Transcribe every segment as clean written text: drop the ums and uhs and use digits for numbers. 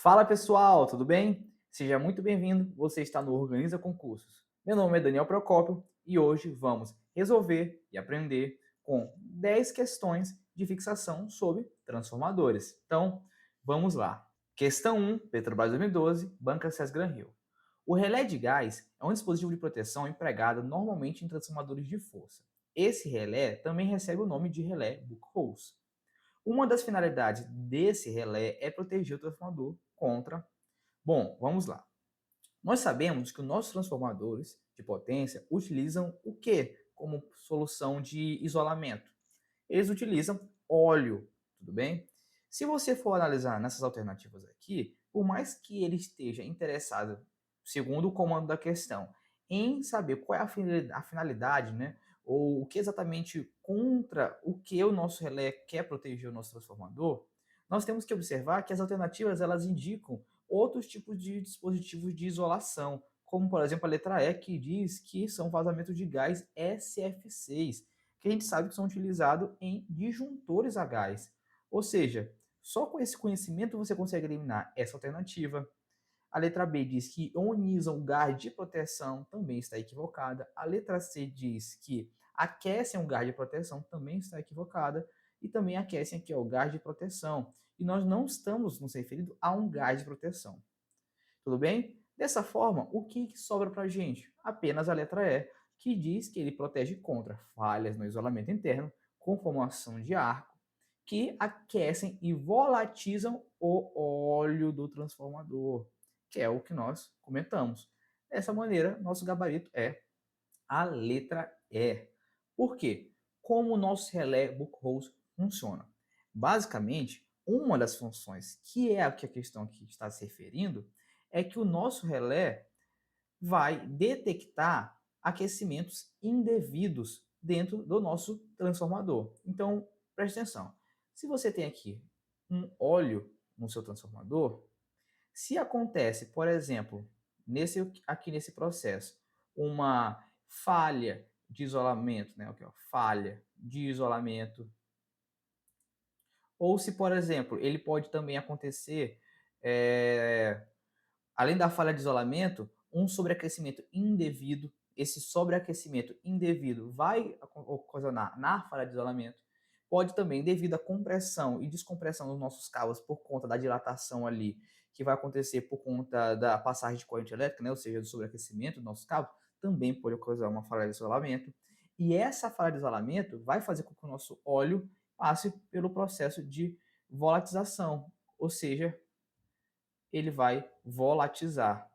Fala pessoal, tudo bem? Seja muito bem-vindo, você está no Organiza Concursos. Meu nome é Daniel Procópio e hoje vamos resolver e aprender com 10 questões de fixação sobre transformadores. Então, vamos lá. Questão 1, Petrobras 2012, Banca Sesgran-Rio. O relé de gás é um dispositivo de proteção empregado normalmente em transformadores de força. Esse relé também recebe o nome de relé Buchholz. Uma das finalidades desse relé é proteger o transformador contra. Bom, vamos lá. Nós sabemos que os nossos transformadores de potência utilizam o que como solução de isolamento? Eles utilizam óleo, tudo bem? Se você for analisar nessas alternativas aqui, por mais que ele esteja interessado, segundo o comando da questão, em saber qual é a finalidade, né? Ou o que exatamente contra o que o nosso relé quer proteger o nosso transformador, nós temos que observar que as alternativas elas indicam outros tipos de dispositivos de isolação, como por exemplo a letra E, que diz que são vazamentos de gás SF6, que a gente sabe que são utilizados em disjuntores a gás. Ou seja, só com esse conhecimento você consegue eliminar essa alternativa. A letra B diz que ionizam o gás de proteção, também está equivocada. A letra C diz que aquecem o gás de proteção, também está equivocada. E também aquecem aqui ó, o gás de proteção. E nós não estamos nos referindo a um gás de proteção. Tudo bem? Dessa forma, o que sobra para a gente? Apenas a letra E, que diz que ele protege contra falhas no isolamento interno, com formação de arco, que aquecem e volatilizam o óleo do transformador, que é o que nós comentamos. Dessa maneira, nosso gabarito é a letra E. Por quê? Como o nosso relé Buchholz funciona? Basicamente, uma das funções, que é a que a questão aqui está se referindo, é que o nosso relé vai detectar aquecimentos indevidos dentro do nosso transformador. Então, preste atenção. Se você tem aqui um óleo no seu transformador, se acontece, por exemplo, aqui nesse processo, uma falha de isolamento, né? Aqui, ó, falha de isolamento, ou se, por exemplo, ele pode também acontecer, além da falha de isolamento, um sobreaquecimento indevido. Esse sobreaquecimento indevido vai ocasionar na falha de isolamento. Pode também, devido à compressão e descompressão dos nossos cabos por conta da dilatação ali, que vai acontecer por conta da passagem de corrente elétrica, né, ou seja, do sobreaquecimento dos nossos cabos, também pode ocasionar uma falha de isolamento. E essa falha de isolamento vai fazer com que o nosso óleo passe pelo processo de volatização, ou seja, ele vai volatilizar,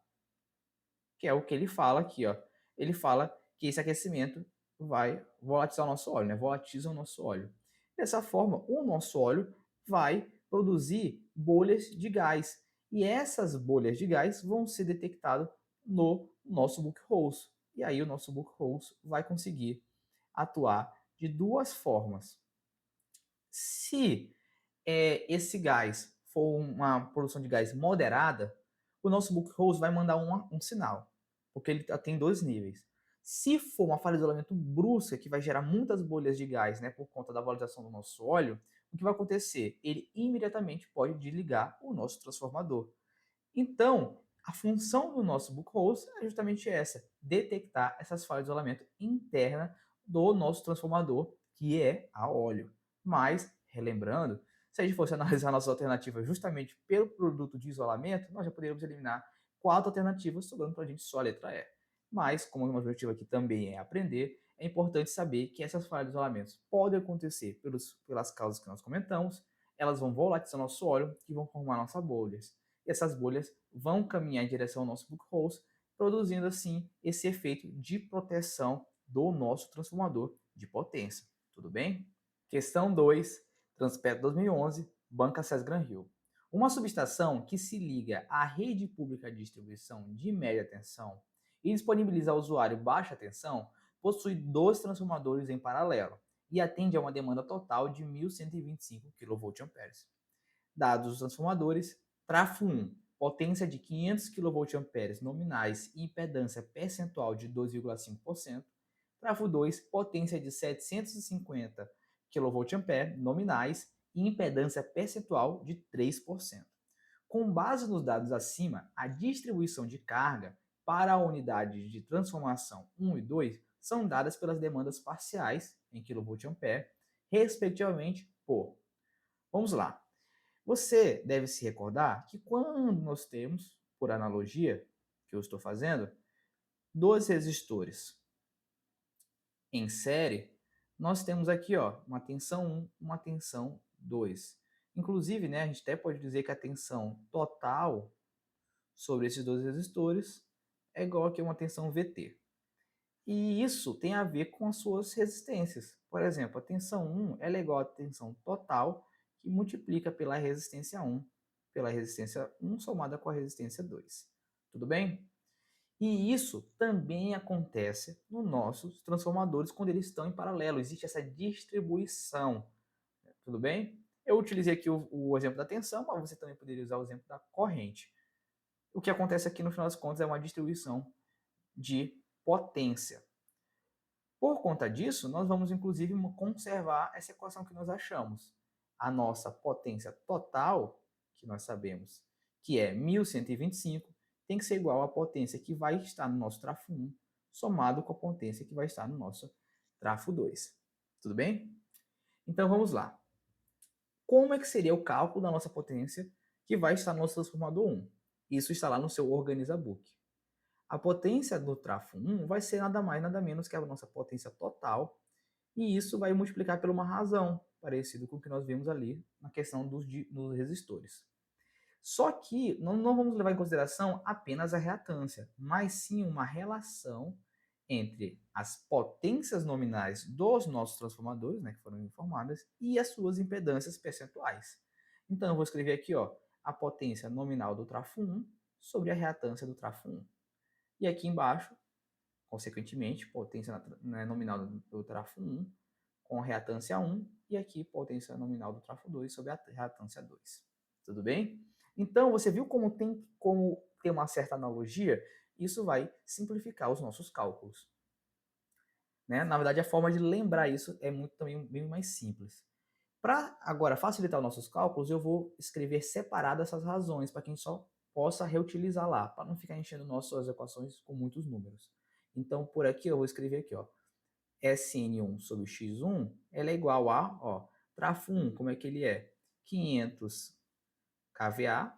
que é o que ele fala aqui, ó. Ele fala que esse aquecimento vai volatilizar o nosso óleo, né? Volatiliza o nosso óleo. Dessa forma, o nosso óleo vai produzir bolhas de gás. E essas bolhas de gás vão ser detectadas no nosso Buchholz. E aí o nosso Buchholz vai conseguir atuar de duas formas. Se esse gás for uma produção de gás moderada, o nosso Buchholz vai mandar um sinal, porque ele tem dois níveis. Se for uma falha de isolamento brusca, que vai gerar muitas bolhas de gás, né, por conta da valorização do nosso óleo, o que vai acontecer? Ele imediatamente pode desligar o nosso transformador. Então, a função do nosso Buchholz é justamente essa, detectar essas falhas de isolamento interna do nosso transformador, que é a óleo. Mas, relembrando, se a gente fosse analisar nossas alternativas justamente pelo produto de isolamento, nós já poderíamos eliminar 4 alternativas, sobrando para a gente só a letra E. Mas, como o nosso objetivo aqui também é aprender, é importante saber que essas falhas de isolamento podem acontecer pelas causas que nós comentamos, elas vão volatilizar nosso óleo, que vão formar nossas bolhas. E essas bolhas vão caminhar em direção ao nosso Buchholz, produzindo assim esse efeito de proteção do nosso transformador de potência. Tudo bem? Questão 2, Transpetro 2011, Banca Sesgran-Rio. Uma subestação que se liga à rede pública de distribuição de média tensão e disponibiliza ao usuário baixa tensão possui 2 transformadores em paralelo e atende a uma demanda total de 1.125 kVA. Dados os transformadores, trafo 1, potência de 500 kVA nominais e impedância percentual de 2,5%. Trafo 2, potência de 750 kVA nominais e impedância percentual de 3%. Com base nos dados acima, a distribuição de carga para a unidade de transformação 1 e 2 são dadas pelas demandas parciais em kVA, respectivamente por. Vamos lá. Você deve se recordar que quando nós temos, por analogia que eu estou fazendo, dois resistores em série, nós temos aqui uma tensão 1, uma tensão 2. Inclusive, a gente até pode dizer que a tensão total sobre esses dois resistores é igual aqui a uma tensão VT. E isso tem a ver com as suas resistências. Por exemplo, a tensão 1 ela é igual à tensão total que multiplica pela resistência 1, pela resistência 1 somada com a resistência 2. Tudo bem? E isso também acontece nos nossos transformadores quando eles estão em paralelo. Existe essa distribuição. Tudo bem? Eu utilizei aqui o exemplo da tensão, mas você também poderia usar o exemplo da corrente. O que acontece aqui, no final das contas, é uma distribuição de potência. Por conta disso, nós vamos, inclusive, conservar essa equação que nós achamos. A nossa potência total, que nós sabemos que é 1125, tem que ser igual à potência que vai estar no nosso trafo 1, somado com a potência que vai estar no nosso trafo 2. Tudo bem? Então, vamos lá. Como é que seria o cálculo da nossa potência que vai estar no nosso transformador 1? Isso está lá no seu Organiza-Book. A potência do trafo 1 vai ser nada mais, nada menos que a nossa potência total, e isso vai multiplicar por uma razão, parecido com o que nós vimos ali na questão dos resistores. Só que não vamos levar em consideração apenas a reatância, mas sim uma relação entre as potências nominais dos nossos transformadores, que foram informadas, e as suas impedâncias percentuais. Então, eu vou escrever aqui a potência nominal do trafo 1 sobre a reatância do trafo 1. E aqui embaixo, consequentemente, potência nominal do trafo 1 com a reatância 1 e aqui potência nominal do trafo 2 sobre a reatância 2. Tudo bem? Então, você viu como tem uma certa analogia? Isso vai simplificar os nossos cálculos. Na verdade, a forma de lembrar isso é também bem mais simples. Para agora facilitar os nossos cálculos, eu vou escrever separado essas razões para que a gente só possa reutilizar lá, para não ficar enchendo nossas equações com muitos números. Então, por aqui eu vou escrever aqui, Sn1 sobre x1, ela é igual a, trafo 1, como é que ele é? 500 kVA,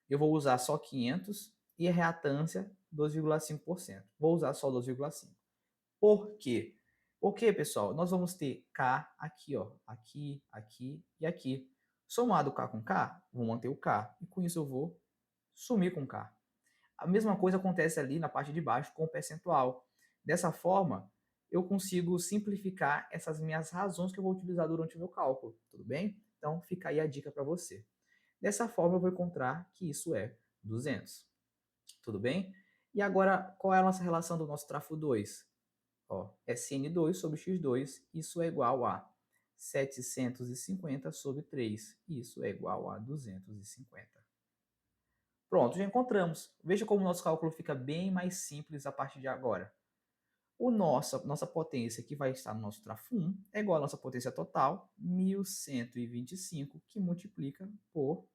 eu vou usar só 500, e a reatância 2,5%. Vou usar só 2,5%. Por quê? Porque, pessoal, nós vamos ter K aqui, aqui, aqui e aqui. Somado K com K, vou manter o K. E com isso eu vou sumir com K. A mesma coisa acontece ali na parte de baixo com o percentual. Dessa forma, eu consigo simplificar essas minhas razões que eu vou utilizar durante o meu cálculo. Tudo bem? Então, fica aí a dica para você. Dessa forma, eu vou encontrar que isso é 200. Tudo bem? E agora, qual é a nossa relação do nosso trafo 2? Sn2 sobre x2, isso é igual a 750 sobre 3, isso é igual a 250. Pronto, já encontramos. Veja como o nosso cálculo fica bem mais simples a partir de agora. Nossa potência que vai estar no nosso trafo 1 é igual à nossa potência total, 1125, que multiplica por...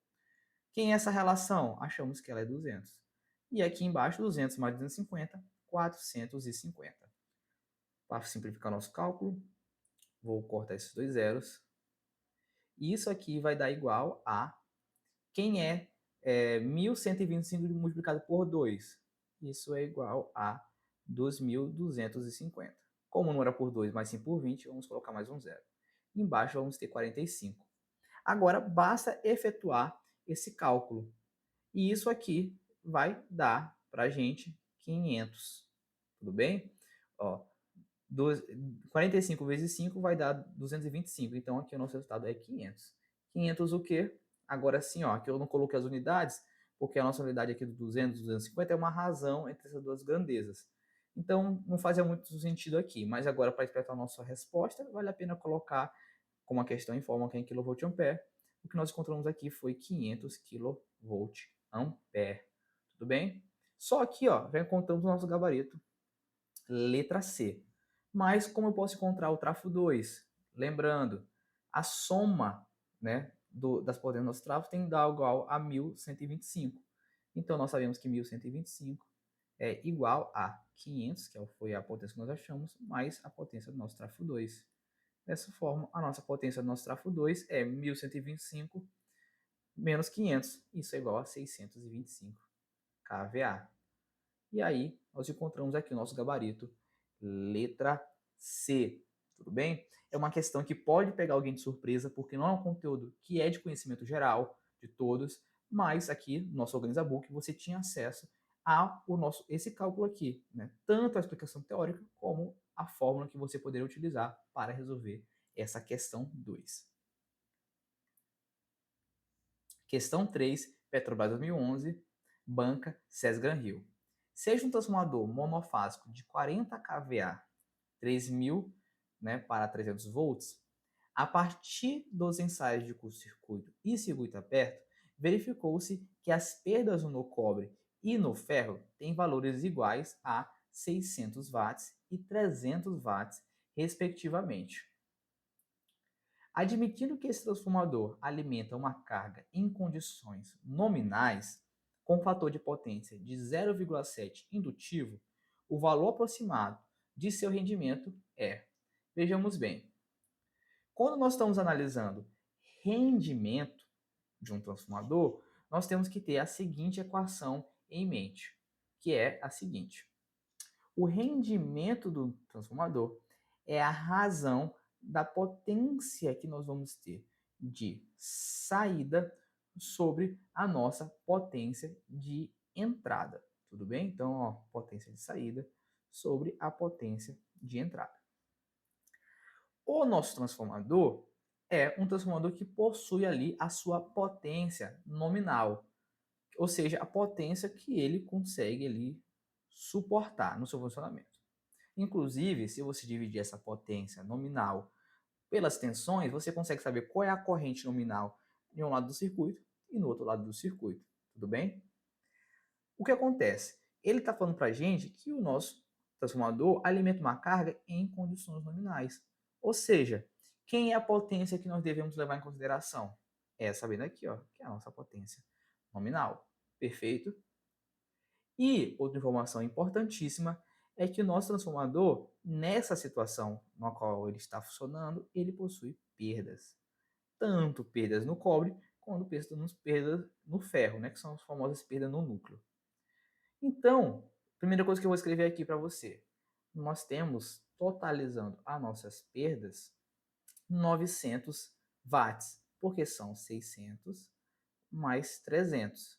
Quem é essa relação? Achamos que ela é 200. E aqui embaixo, 200 mais 250, 450. Para simplificar nosso cálculo, vou cortar esses dois zeros. Isso aqui vai dar igual a... Quem é 1.125 multiplicado por 2? Isso é igual a 2.250. Como não era por 2, mas sim por 20, vamos colocar mais um zero. Embaixo vamos ter 45. Agora, basta efetuar esse cálculo. E isso aqui vai dar para a gente 500. Tudo bem? 45 vezes 5 vai dar 225. Então, aqui o nosso resultado é 500. 500 o quê? Agora sim, aqui eu não coloquei as unidades, porque a nossa unidade aqui do 200 e 250 é uma razão entre essas duas grandezas. Então, não fazia muito sentido aqui. Mas agora, para expressar a nossa resposta, vale a pena colocar, como a questão informa que é em kVA. O que nós encontramos aqui foi 500 kVA. Tudo bem? Só aqui, já encontramos o nosso gabarito. Letra C. Mas como eu posso encontrar o trafo 2? Lembrando, a soma das potências do nosso trafo tem que dar igual a 1125. Então, nós sabemos que 1125 é igual a 500, que foi a potência que nós achamos, mais a potência do nosso trafo 2. Dessa forma, a nossa potência do nosso trafo 2 é 1125 menos 500. Isso é igual a 625 kVA. E aí, nós encontramos aqui o nosso gabarito, letra C. Tudo bem? É uma questão que pode pegar alguém de surpresa, porque não é um conteúdo que é de conhecimento geral de todos, mas aqui no nosso Organiza Book você tinha acesso a esse cálculo aqui, né? Tanto a explicação teórica como a fórmula que você poderia utilizar para resolver essa questão 2. Questão 3, Petrobras 2011, banca SES Gran Rio. Seja um transformador monofásico de 40 kVA, 3.000, né, para 300 volts, a partir dos ensaios de curto-circuito e circuito aberto, verificou-se que as perdas no cobre e no ferro têm valores iguais a 600 watts e 300 watts, respectivamente. Admitindo que esse transformador alimenta uma carga em condições nominais, com fator de potência de 0,7 indutivo, o valor aproximado de seu rendimento é. Vejamos bem, quando nós estamos analisando rendimento de um transformador, nós temos que ter a seguinte equação em mente, que é a seguinte: o rendimento do transformador é a razão da potência que nós vamos ter de saída sobre a nossa potência de entrada. Tudo bem? Então, ó, potência de saída sobre a potência de entrada. O nosso transformador é um transformador que possui ali a sua potência nominal, ou seja, a potência que ele consegue ali suportar no seu funcionamento. Inclusive, se você dividir essa potência nominal pelas tensões, você consegue saber qual é a corrente nominal em um lado do circuito e no outro lado do circuito. Tudo bem? O que acontece? Ele está falando para a gente que o nosso transformador alimenta uma carga em condições nominais. Ou seja, quem é a potência que nós devemos levar em consideração? É essa vendo aqui, ó, que é a nossa potência nominal. Perfeito? E outra informação importantíssima é que o nosso transformador, nessa situação na qual ele está funcionando, ele possui perdas. Tanto perdas no cobre, quanto perdas no ferro, né, que são as famosas perdas no núcleo. Então, primeira coisa que eu vou escrever aqui para você, nós temos, totalizando as nossas perdas, 900 watts, porque são 600 mais 300.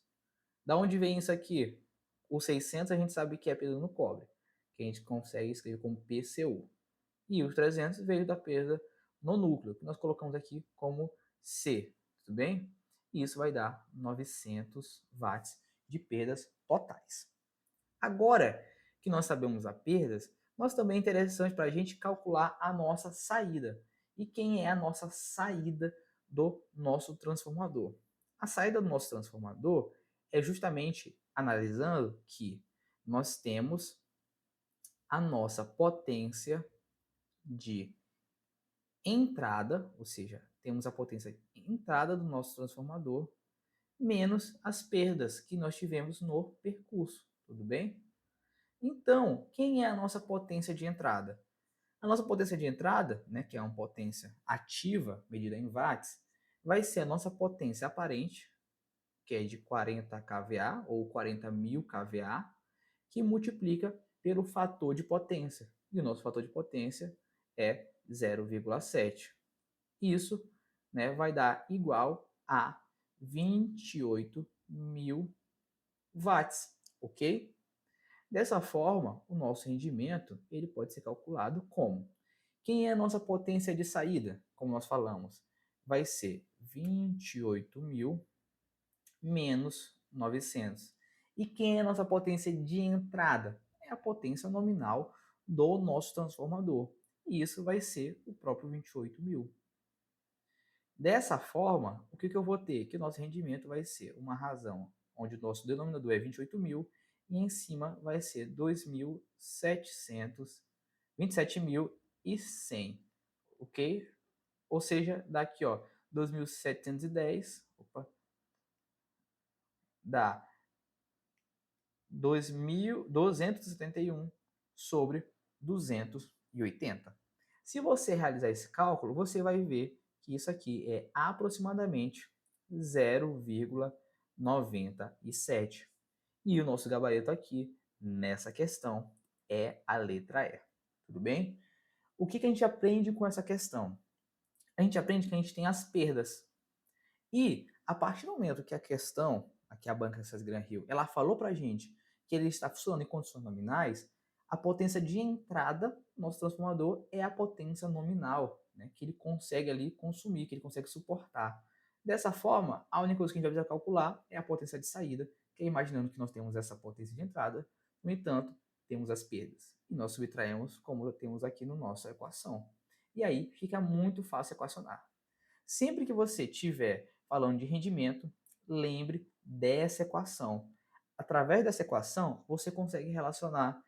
Da onde vem isso aqui? O 600 a gente sabe que é perda no cobre, que a gente consegue escrever como PCU. E os 300 veio da perda no núcleo, que nós colocamos aqui como C, tudo bem? E isso vai dar 900 watts de perdas totais. Agora que nós sabemos as perdas, nós também é interessante para a gente calcular a nossa saída. E quem é a nossa saída do nosso transformador? A saída do nosso transformador é justamente analisando que nós temos a nossa potência de entrada, ou seja, temos a potência de entrada do nosso transformador, menos as perdas que nós tivemos no percurso, tudo bem? Então, quem é a nossa potência de entrada? A nossa potência de entrada, né, que é uma potência ativa, medida em watts, vai ser a nossa potência aparente, que é de 40 kVA ou 40.000 kVA, que multiplica pelo fator de potência. E o nosso fator de potência é 0,7. Isso, né, vai dar igual a 28.000 watts, ok? Dessa forma, o nosso rendimento ele pode ser calculado como? Quem é a nossa potência de saída? Como nós falamos, vai ser 28.000 menos 900. E quem é a nossa potência de entrada? É a potência nominal do nosso transformador. E isso vai ser o próprio 28.000. Dessa forma, o que eu vou ter? Que o nosso rendimento vai ser uma razão onde o nosso denominador é 28.000 e em cima vai ser 27.100, ok? Ou seja, daqui ó, 2.710, opa, dá 2.271 sobre 280. Se você realizar esse cálculo, você vai ver que isso aqui é aproximadamente 0,97. E o nosso gabarito aqui, nessa questão, é a letra E. Tudo bem? O que a gente aprende com essa questão? A gente aprende que a gente tem as perdas. E, a partir do momento que a questão, aqui a banca César Gran Rio, ela falou para a gente que ele está funcionando em condições nominais, a potência de entrada do nosso transformador é a potência nominal, né, que ele consegue ali consumir, que ele consegue suportar. Dessa forma, a única coisa que a gente vai precisar calcular é a potência de saída, que é imaginando que nós temos essa potência de entrada, no entanto, temos as perdas. E nós subtraímos como temos aqui na nossa equação. E aí fica muito fácil equacionar. Sempre que você estiver falando de rendimento, lembre dessa equação. Através dessa equação, você consegue relacionar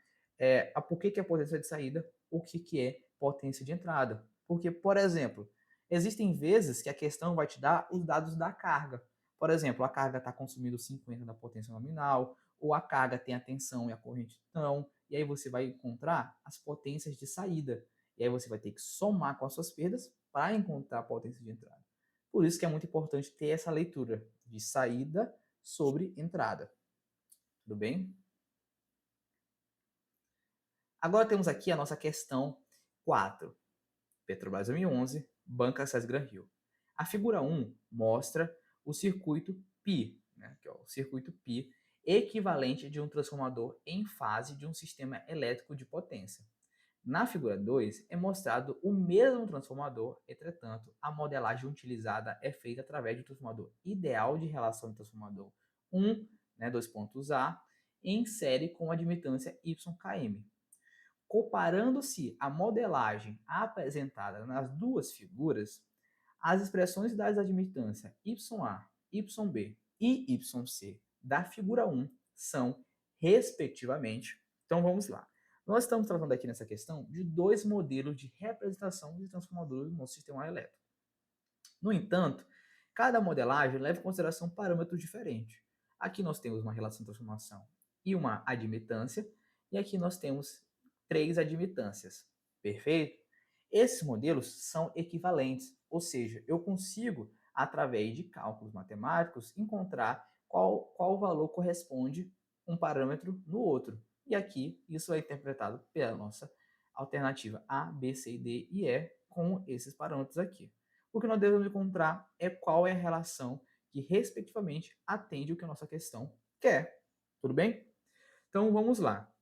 a por que é potência de saída, o que é potência de entrada. Porque, por exemplo, existem vezes que a questão vai te dar os dados da carga. Por exemplo, a carga está consumindo 50 da potência nominal, ou a carga tem a tensão e a corrente não, e aí você vai encontrar as potências de saída. E aí você vai ter que somar com as suas perdas para encontrar a potência de entrada. Por isso que é muito importante ter essa leitura de saída sobre entrada. Tudo bem? Agora temos aqui a nossa questão 4. Petrobras 2011, Banca César Gran Rio. A figura 1 mostra o circuito π, né, que é o circuito π, equivalente de um transformador em fase de um sistema elétrico de potência. Na figura 2 é mostrado o mesmo transformador, entretanto, a modelagem utilizada é feita através do transformador ideal de relação de transformador 1, né, 2 pontos A, em série com a admitância YKM. Comparando-se a modelagem apresentada nas duas figuras, as expressões das admitâncias YA, YB e YC da figura 1 são, respectivamente, então vamos lá. Nós estamos tratando aqui nessa questão de dois modelos de representação de transformadores do nosso sistema elétrico. No entanto, cada modelagem leva em consideração parâmetros diferentes. Aqui nós temos uma relação de transformação e uma admitância, e aqui nós temos 3 admitâncias. Perfeito? Esses modelos são equivalentes, ou seja, eu consigo, através de cálculos matemáticos, encontrar qual valor corresponde um parâmetro no outro. E aqui isso é interpretado pela nossa alternativa A, B, C, D e E com esses parâmetros aqui. O que nós devemos encontrar é qual é a relação que, respectivamente, atende o que a nossa questão quer. Tudo bem? Então, vamos lá.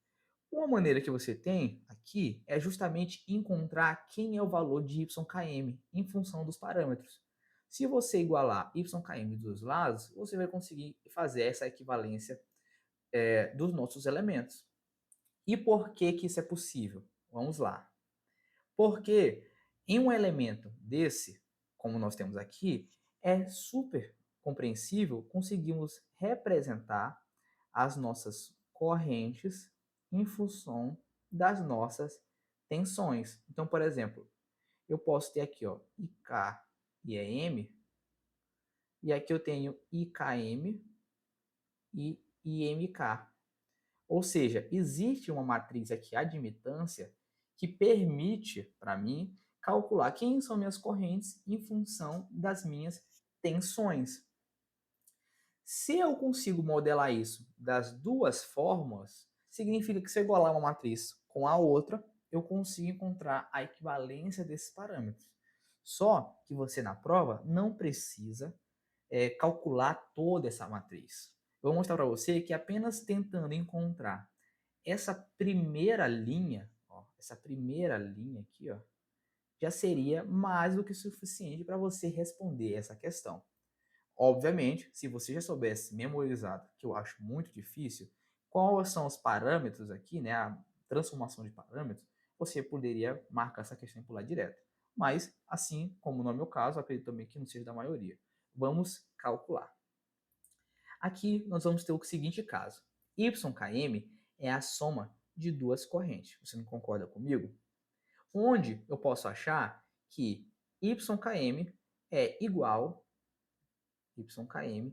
Uma maneira que você tem aqui é justamente encontrar quem é o valor de YKM em função dos parâmetros. Se você igualar YKM dos lados, você vai conseguir fazer essa equivalência dos nossos elementos. E por que isso é possível? Vamos lá. Porque em um elemento desse, como nós temos aqui, é super compreensível conseguirmos representar as nossas correntes em função das nossas tensões. Então, por exemplo, eu posso ter aqui, ó, IK e EM, e aqui eu tenho IKM e IMK. Ou seja, existe uma matriz aqui, admitância, que permite para mim calcular quem são minhas correntes em função das minhas tensões. Se eu consigo modelar isso das duas formas, significa que se eu igualar uma matriz com a outra, eu consigo encontrar a equivalência desses parâmetros. Só que você na prova não precisa calcular toda essa matriz. Eu vou mostrar para você que apenas tentando encontrar essa primeira linha, ó, essa primeira linha aqui, ó, já seria mais do que suficiente para você responder essa questão. Obviamente, se você já soubesse memorizado, que eu acho muito difícil, quais são os parâmetros aqui, né, a transformação de parâmetros, você poderia marcar essa questão e pular direto. Mas, assim como no meu caso, acredito também que não seja da maioria. Vamos calcular. Aqui nós vamos ter o seguinte caso. YKM é a soma de duas correntes. Você não concorda comigo? Onde eu posso achar que YKM é igual, YKM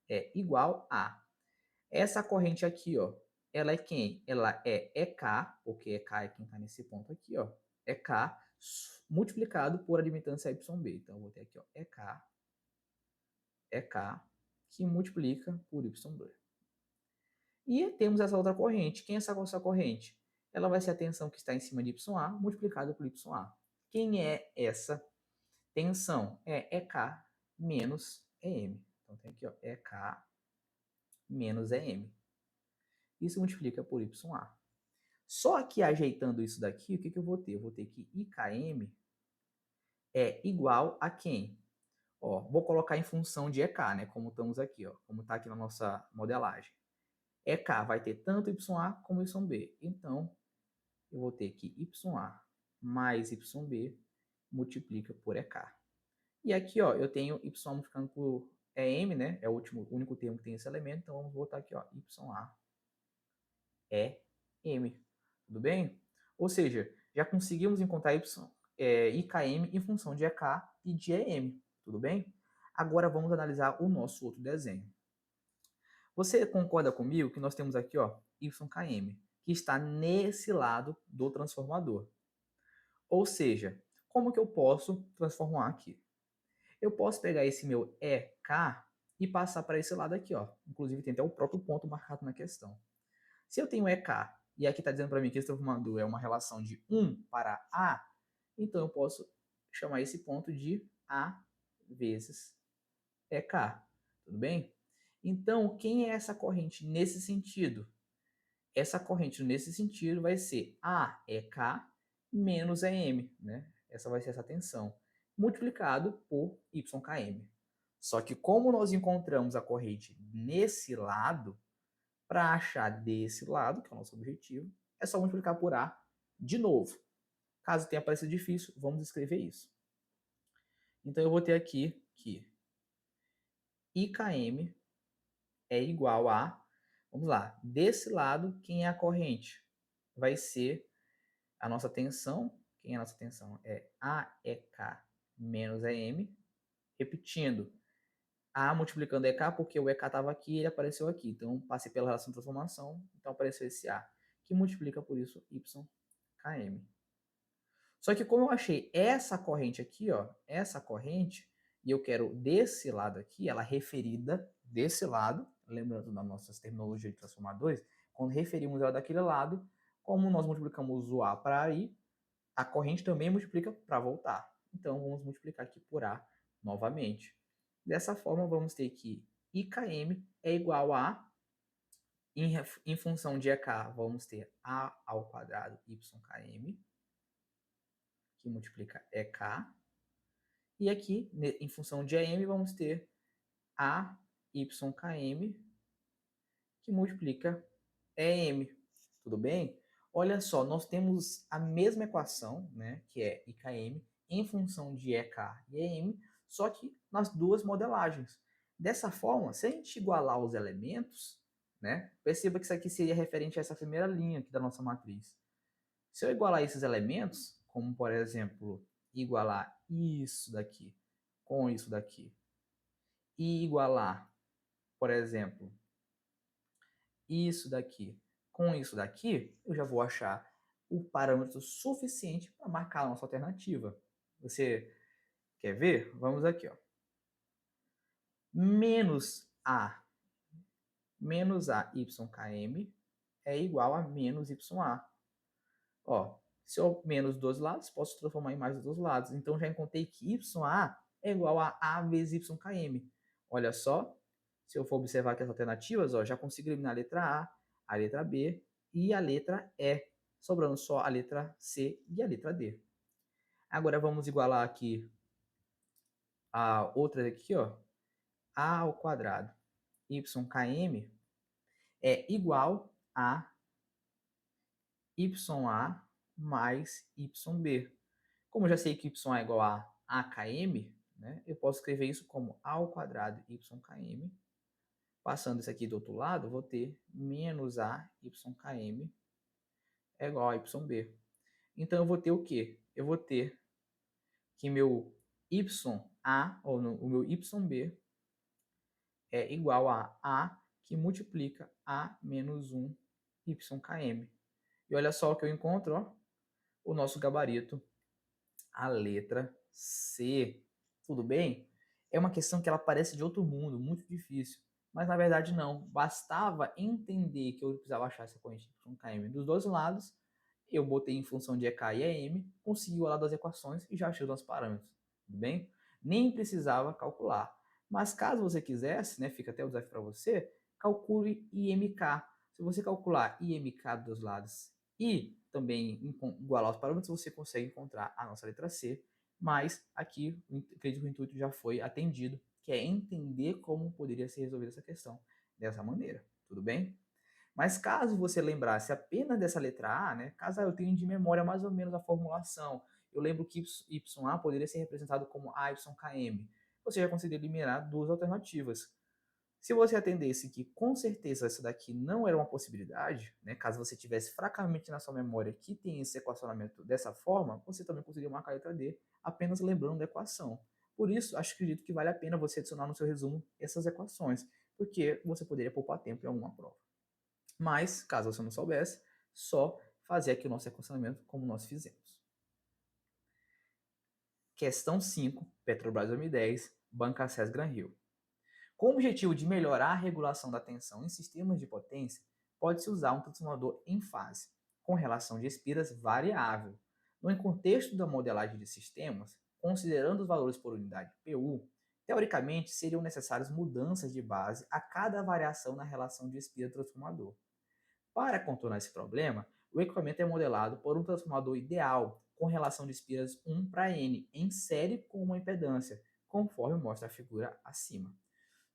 é igual a essa corrente aqui, ó, ela é quem? Ela é EK, porque EK é quem está nesse ponto aqui, ó, EK multiplicado por admitância YB. Então, eu vou ter aqui, ó, EK, que multiplica por YB. E temos essa outra corrente. Quem é essa corrente? Ela vai ser a tensão que está em cima de YA multiplicada por YA. Quem é essa tensão? É EK menos EM. Então, tem aqui, ó, EK menos EM. Isso multiplica por YA. Só que ajeitando isso daqui, o que eu vou ter? Eu vou ter que IKM é igual a quem? Ó, vou colocar em função de EK, né? Como estamos aqui, ó. Como está aqui na nossa modelagem. EK vai ter tanto YA como YB. Então, eu vou ter que YA mais YB multiplica por EK. E aqui, ó, eu tenho Y multiplicando por EM, né? É o único termo que tem esse elemento. Então, vamos botar aqui, ó, YA é M. Tudo bem? Ou seja, já conseguimos encontrar IKM em função de EK e de EM. Tudo bem? Agora vamos analisar o nosso outro desenho. Você concorda comigo que nós temos aqui, ó, YKM, que está nesse lado do transformador. Ou seja, como que eu posso transformar aqui? Eu posso pegar esse meu EK e passar para esse lado aqui, ó. Inclusive tem até o próprio ponto marcado na questão. Se eu tenho EK e aqui está dizendo para mim que esse transformador é uma relação de 1 para A, então eu posso chamar esse ponto de A vezes EK. Tudo bem? Então, quem é essa corrente nesse sentido? Essa corrente nesse sentido vai ser AEK menos EM, né? Essa vai ser essa tensão, multiplicado por YKM. Só que como nós encontramos a corrente nesse lado, para achar desse lado, que é o nosso objetivo, é só multiplicar por A de novo. Caso tenha parecido difícil, vamos escrever isso. Então eu vou ter aqui que IKM é igual a, vamos lá, desse lado, quem é a corrente? Vai ser a nossa tensão. Quem é a nossa tensão? É AEK menos EM. Repetindo, A multiplicando EK, porque o EK estava aqui e ele apareceu aqui. Então, passei pela relação de transformação, então apareceu esse A, que multiplica por isso YKM. Só que como eu achei essa corrente aqui, ó, essa corrente, e eu quero desse lado aqui, ela referida desse lado, lembrando das nossas terminologias de transformadores, quando referimos ela daquele lado, como nós multiplicamos o A para I, a corrente também multiplica para voltar. Então, vamos multiplicar aqui por A novamente. Dessa forma, vamos ter que IKM é igual a, em função de EK, vamos ter A ao quadrado YKM, que multiplica EK. E aqui, em função de EM, vamos ter AYKM, que multiplica EM. Tudo bem? Olha só, nós temos a mesma equação, né, que é IKM, em função de EK e EM, só que nas duas modelagens. Dessa forma, se a gente igualar os elementos, né, perceba que isso aqui seria referente a essa primeira linha aqui da nossa matriz. Se eu igualar esses elementos, como por exemplo, igualar isso daqui com isso daqui, e igualar, por exemplo, isso daqui com isso daqui, eu já vou achar o parâmetro suficiente para marcar a nossa alternativa. Você quer ver? Vamos aqui, ó. Menos A YKM é igual a menos YA. Ó, se eu menos dos lados, posso transformar em mais dos lados. Então, já encontrei que YA é igual a A vezes YKM. Olha só, se eu for observar aqui as alternativas, ó, já consigo eliminar a letra B e a letra E, sobrando só a letra C e a letra D. Agora vamos igualar aqui a outra aqui, ó, A ao quadrado YKM é igual a YA mais YB. Como eu já sei que y é igual a AKM, né, eu posso escrever isso como A ao quadrado YKM. Passando isso aqui do outro lado, vou ter menos A YKM é igual a YB. Então eu vou ter o quê? Eu vou ter que meu Y o meu YB é igual a que multiplica A menos 1 YKM. E olha só o que eu encontro, ó, o nosso gabarito, a letra C. Tudo bem? É uma questão que ela parece de outro mundo, muito difícil. Mas na verdade não. Bastava entender que eu precisava achar essa corrente YKM dos dois lados. Eu botei em função de EK e EM, consegui o lado das equações e já achei os nossos parâmetros. Tudo bem? Nem precisava calcular. Mas caso você quisesse, né, fica até o desafio para você, calcule IMK. Se você calcular IMK dos lados e também igualar os parâmetros, você consegue encontrar a nossa letra C. Mas aqui, acredito que o intuito já foi atendido, que é entender como poderia ser resolvida essa questão dessa maneira. Tudo bem? Mas caso você lembrasse apenas dessa letra A, né, caso eu tenha de memória mais ou menos a formulação, eu lembro que YA poderia ser representado como AYKM. Você já conseguiria eliminar duas alternativas. Se você atendesse que com certeza essa daqui não era uma possibilidade, né, caso você tivesse fracamente na sua memória que tem esse equacionamento dessa forma, você também conseguiria marcar a letra D apenas lembrando da equação. Por isso, acredito que vale a pena você adicionar no seu resumo essas equações, porque você poderia poupar tempo em alguma prova. Mas, caso você não soubesse, só fazer aqui o nosso equacionamento como nós fizemos. Questão 5, Petrobras 2010, Banca SES Gran Rio. Com o objetivo de melhorar a regulação da tensão em sistemas de potência, pode-se usar um transformador em fase, com relação de espiras variável. No contexto da modelagem de sistemas, considerando os valores por unidade PU, teoricamente seriam necessárias mudanças de base a cada variação na relação de espira-transformador. Para contornar esse problema, o equipamento é modelado por um transformador ideal com relação de espiras 1 para N em série com uma impedância, conforme mostra a figura acima.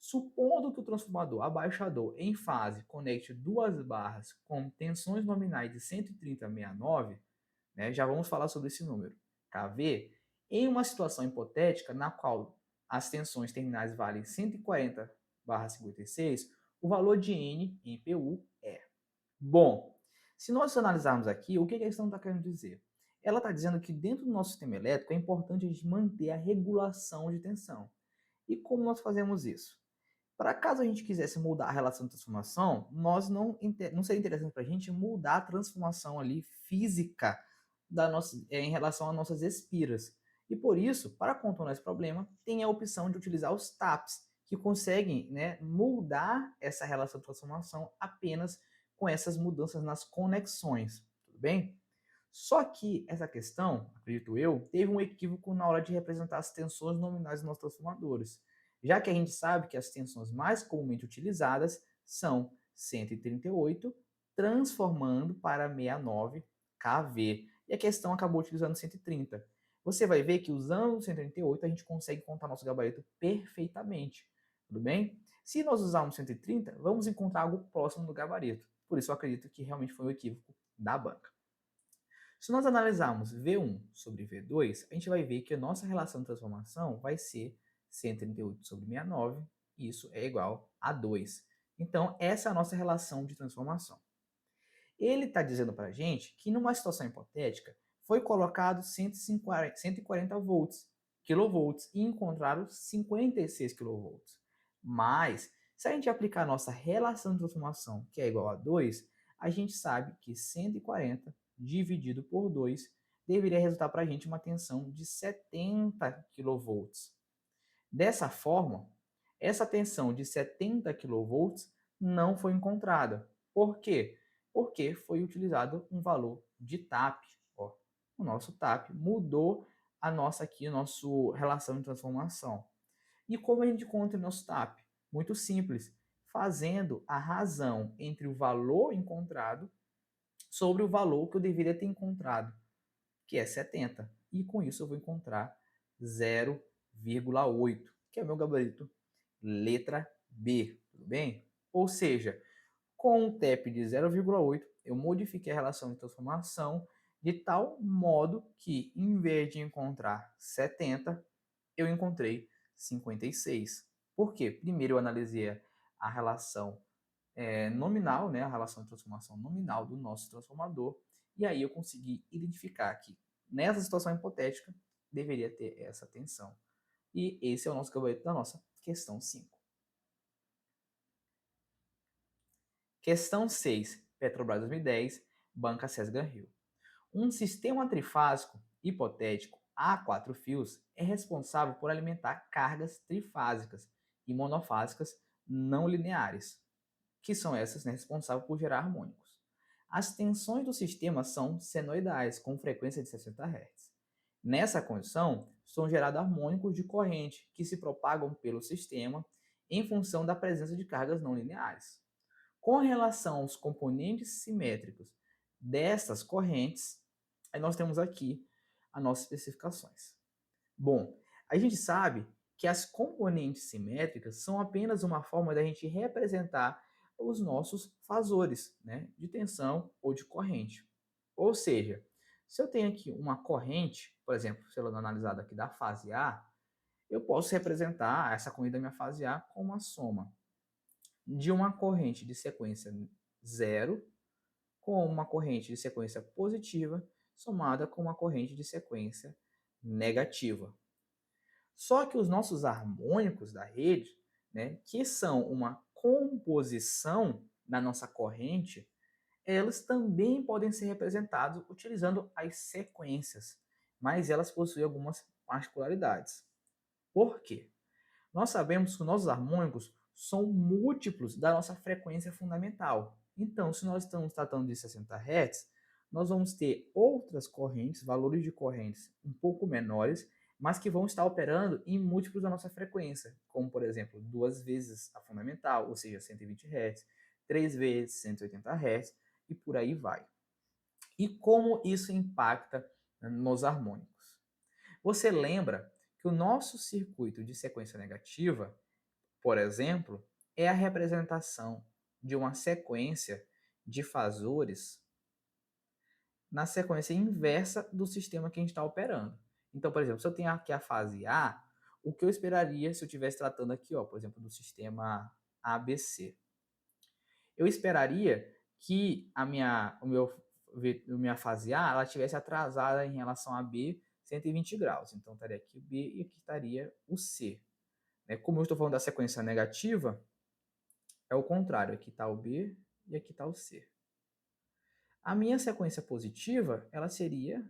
Supondo que o transformador abaixador em fase conecte duas barras com tensões nominais de 130/69, né, já vamos falar sobre esse número, kV, em uma situação hipotética na qual as tensões terminais valem 140/56, o valor de N em PU é. Bom, se nós analisarmos aqui, o que a questão está querendo dizer? Ela está dizendo que dentro do nosso sistema elétrico é importante a gente manter a regulação de tensão. E como nós fazemos isso? Para caso a gente quisesse mudar a relação de transformação, não seria interessante para a gente mudar a transformação ali física em relação às nossas espiras. E por isso, para contornar esse problema, tem a opção de utilizar os TAPs, que conseguem, né, mudar essa relação de transformação apenas com essas mudanças nas conexões. Tudo bem? Só que essa questão, acredito eu, teve um equívoco na hora de representar as tensões nominais dos nossos transformadores, já que a gente sabe que as tensões mais comumente utilizadas são 138 transformando para 69 kV. E a questão acabou utilizando 130. Você vai ver que usando 138 a gente consegue contar nosso gabarito perfeitamente. Tudo bem? Se nós usarmos 130, vamos encontrar algo próximo do gabarito. Por isso eu acredito que realmente foi um equívoco da banca. Se nós analisarmos V1 sobre V2, a gente vai ver que a nossa relação de transformação vai ser 138 sobre 69, isso é igual a 2. Então, essa é a nossa relação de transformação. Ele está dizendo para a gente que numa situação hipotética, foi colocado 140 volts, kilovolts, e encontraram 56 kilovolts. Mas, se a gente aplicar a nossa relação de transformação, que é igual a 2, a gente sabe que 140 dividido por 2 deveria resultar para a gente uma tensão de 70 kV. Dessa forma, essa tensão de 70 kV não foi encontrada. Por quê? Porque foi utilizado um valor de TAP. Ó, o nosso TAP mudou a nossa relação de transformação. E como a gente encontra o nosso TAP? Muito simples, fazendo a razão entre o valor encontrado sobre o valor que eu deveria ter encontrado, que é 70. E com isso eu vou encontrar 0,8, que é o meu gabarito letra B, tudo bem? Ou seja, com um TEP de 0,8, eu modifiquei a relação de transformação de tal modo que, em vez de encontrar 70, eu encontrei 56. Por quê? Primeiro eu analisei a relação nominal, né, a relação de transformação nominal do nosso transformador, e aí eu consegui identificar que nessa situação hipotética deveria ter essa tensão. E esse é o nosso gabarito da nossa questão 5. Questão 6, Petrobras 2010, Banca Sesgan Rio. Um sistema trifásico hipotético a 4 fios é responsável por alimentar cargas trifásicas e monofásicas não lineares, que são essas, né, responsáveis por gerar harmônicos. As tensões do sistema são senoidais, com frequência de 60 Hz. Nessa condição, são gerados harmônicos de corrente que se propagam pelo sistema em função da presença de cargas não lineares. Com relação aos componentes simétricos dessas correntes, aí nós temos aqui as nossas especificações. Bom, a gente sabe que as componentes simétricas são apenas uma forma da gente representar os nossos fasores, né, de tensão ou de corrente. Ou seja, se eu tenho aqui uma corrente, por exemplo, se ela é analisada aqui da fase A, eu posso representar essa corrente da minha fase A como uma soma de uma corrente de sequência zero com uma corrente de sequência positiva somada com uma corrente de sequência negativa. Só que os nossos harmônicos da rede, né, que são uma composição da nossa corrente, elas também podem ser representados utilizando as sequências, mas elas possuem algumas particularidades. Por quê? Nós sabemos que os nossos harmônicos são múltiplos da nossa frequência fundamental. Então, se nós estamos tratando de 60 Hz, nós vamos ter outras correntes, valores de correntes um pouco menores, mas que vão estar operando em múltiplos da nossa frequência, como, por exemplo, 2 vezes a fundamental, ou seja, 120 Hz, 3 vezes 180 Hz, e por aí vai. E como isso impacta nos harmônicos? Você lembra que o nosso circuito de sequência negativa, por exemplo, é a representação de uma sequência de fasores na sequência inversa do sistema que a gente está operando. Então, por exemplo, se eu tenho aqui a fase A, o que eu esperaria se eu estivesse tratando aqui, ó, por exemplo, do sistema ABC? Eu esperaria que minha fase A ela tivesse atrasada em relação a B 120 graus. Então, estaria aqui o B e aqui estaria o C. Como eu estou falando da sequência negativa, é o contrário. Aqui está o B e aqui está o C. A minha sequência positiva, ela seria,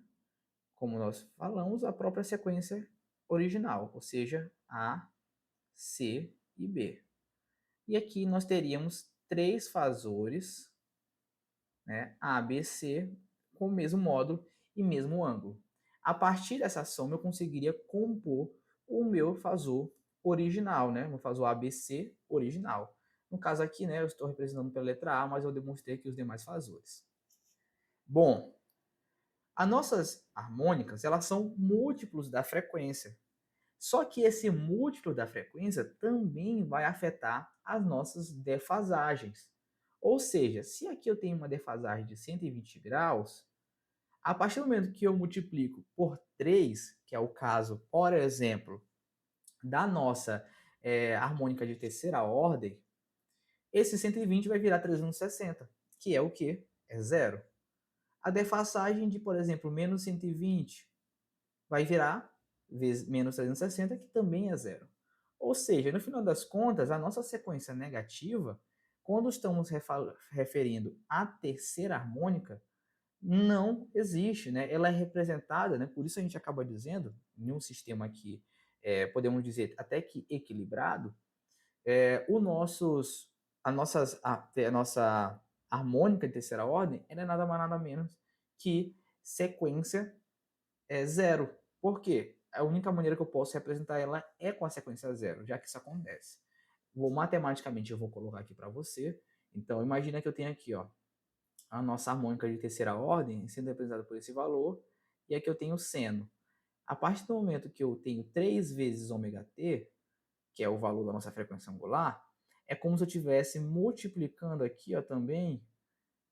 como nós falamos, a própria sequência original, ou seja, A, C e B. E aqui nós teríamos 3 fasores, né, A, B, C, com o mesmo módulo e mesmo ângulo. A partir dessa soma, eu conseguiria compor o meu fasor original, né? O fasor ABC original. No caso aqui, né, eu estou representando pela letra A, mas eu demonstrei aqui os demais fasores. Bom, as nossas harmônicas, elas são múltiplos da frequência. Só que esse múltiplo da frequência também vai afetar as nossas defasagens. Ou seja, se aqui eu tenho uma defasagem de 120 graus, a partir do momento que eu multiplico por 3, que é o caso, por exemplo, da nossa harmônica de terceira ordem, esse 120 vai virar 360, que é o quê? É zero. A defasagem de, por exemplo, menos 120 vai virar menos 360, que também é zero. Ou seja, no final das contas, a nossa sequência negativa, quando estamos referindo à terceira harmônica, não existe, né? Ela é representada, né? Por isso a gente acaba dizendo, em um sistema aqui, podemos dizer até que equilibrado, a nossa harmônica de terceira ordem ela é nada mais nada menos que sequência zero. Por quê? A única maneira que eu posso representar ela é com a sequência zero, já que isso acontece. Matematicamente eu vou colocar aqui para você. Então imagina que eu tenho aqui, ó, a nossa harmônica de terceira ordem sendo representada por esse valor, e aqui eu tenho o seno. A partir do momento que eu tenho 3 vezes ômega-t, que é o valor da nossa frequência angular, é como se eu estivesse multiplicando aqui, ó, também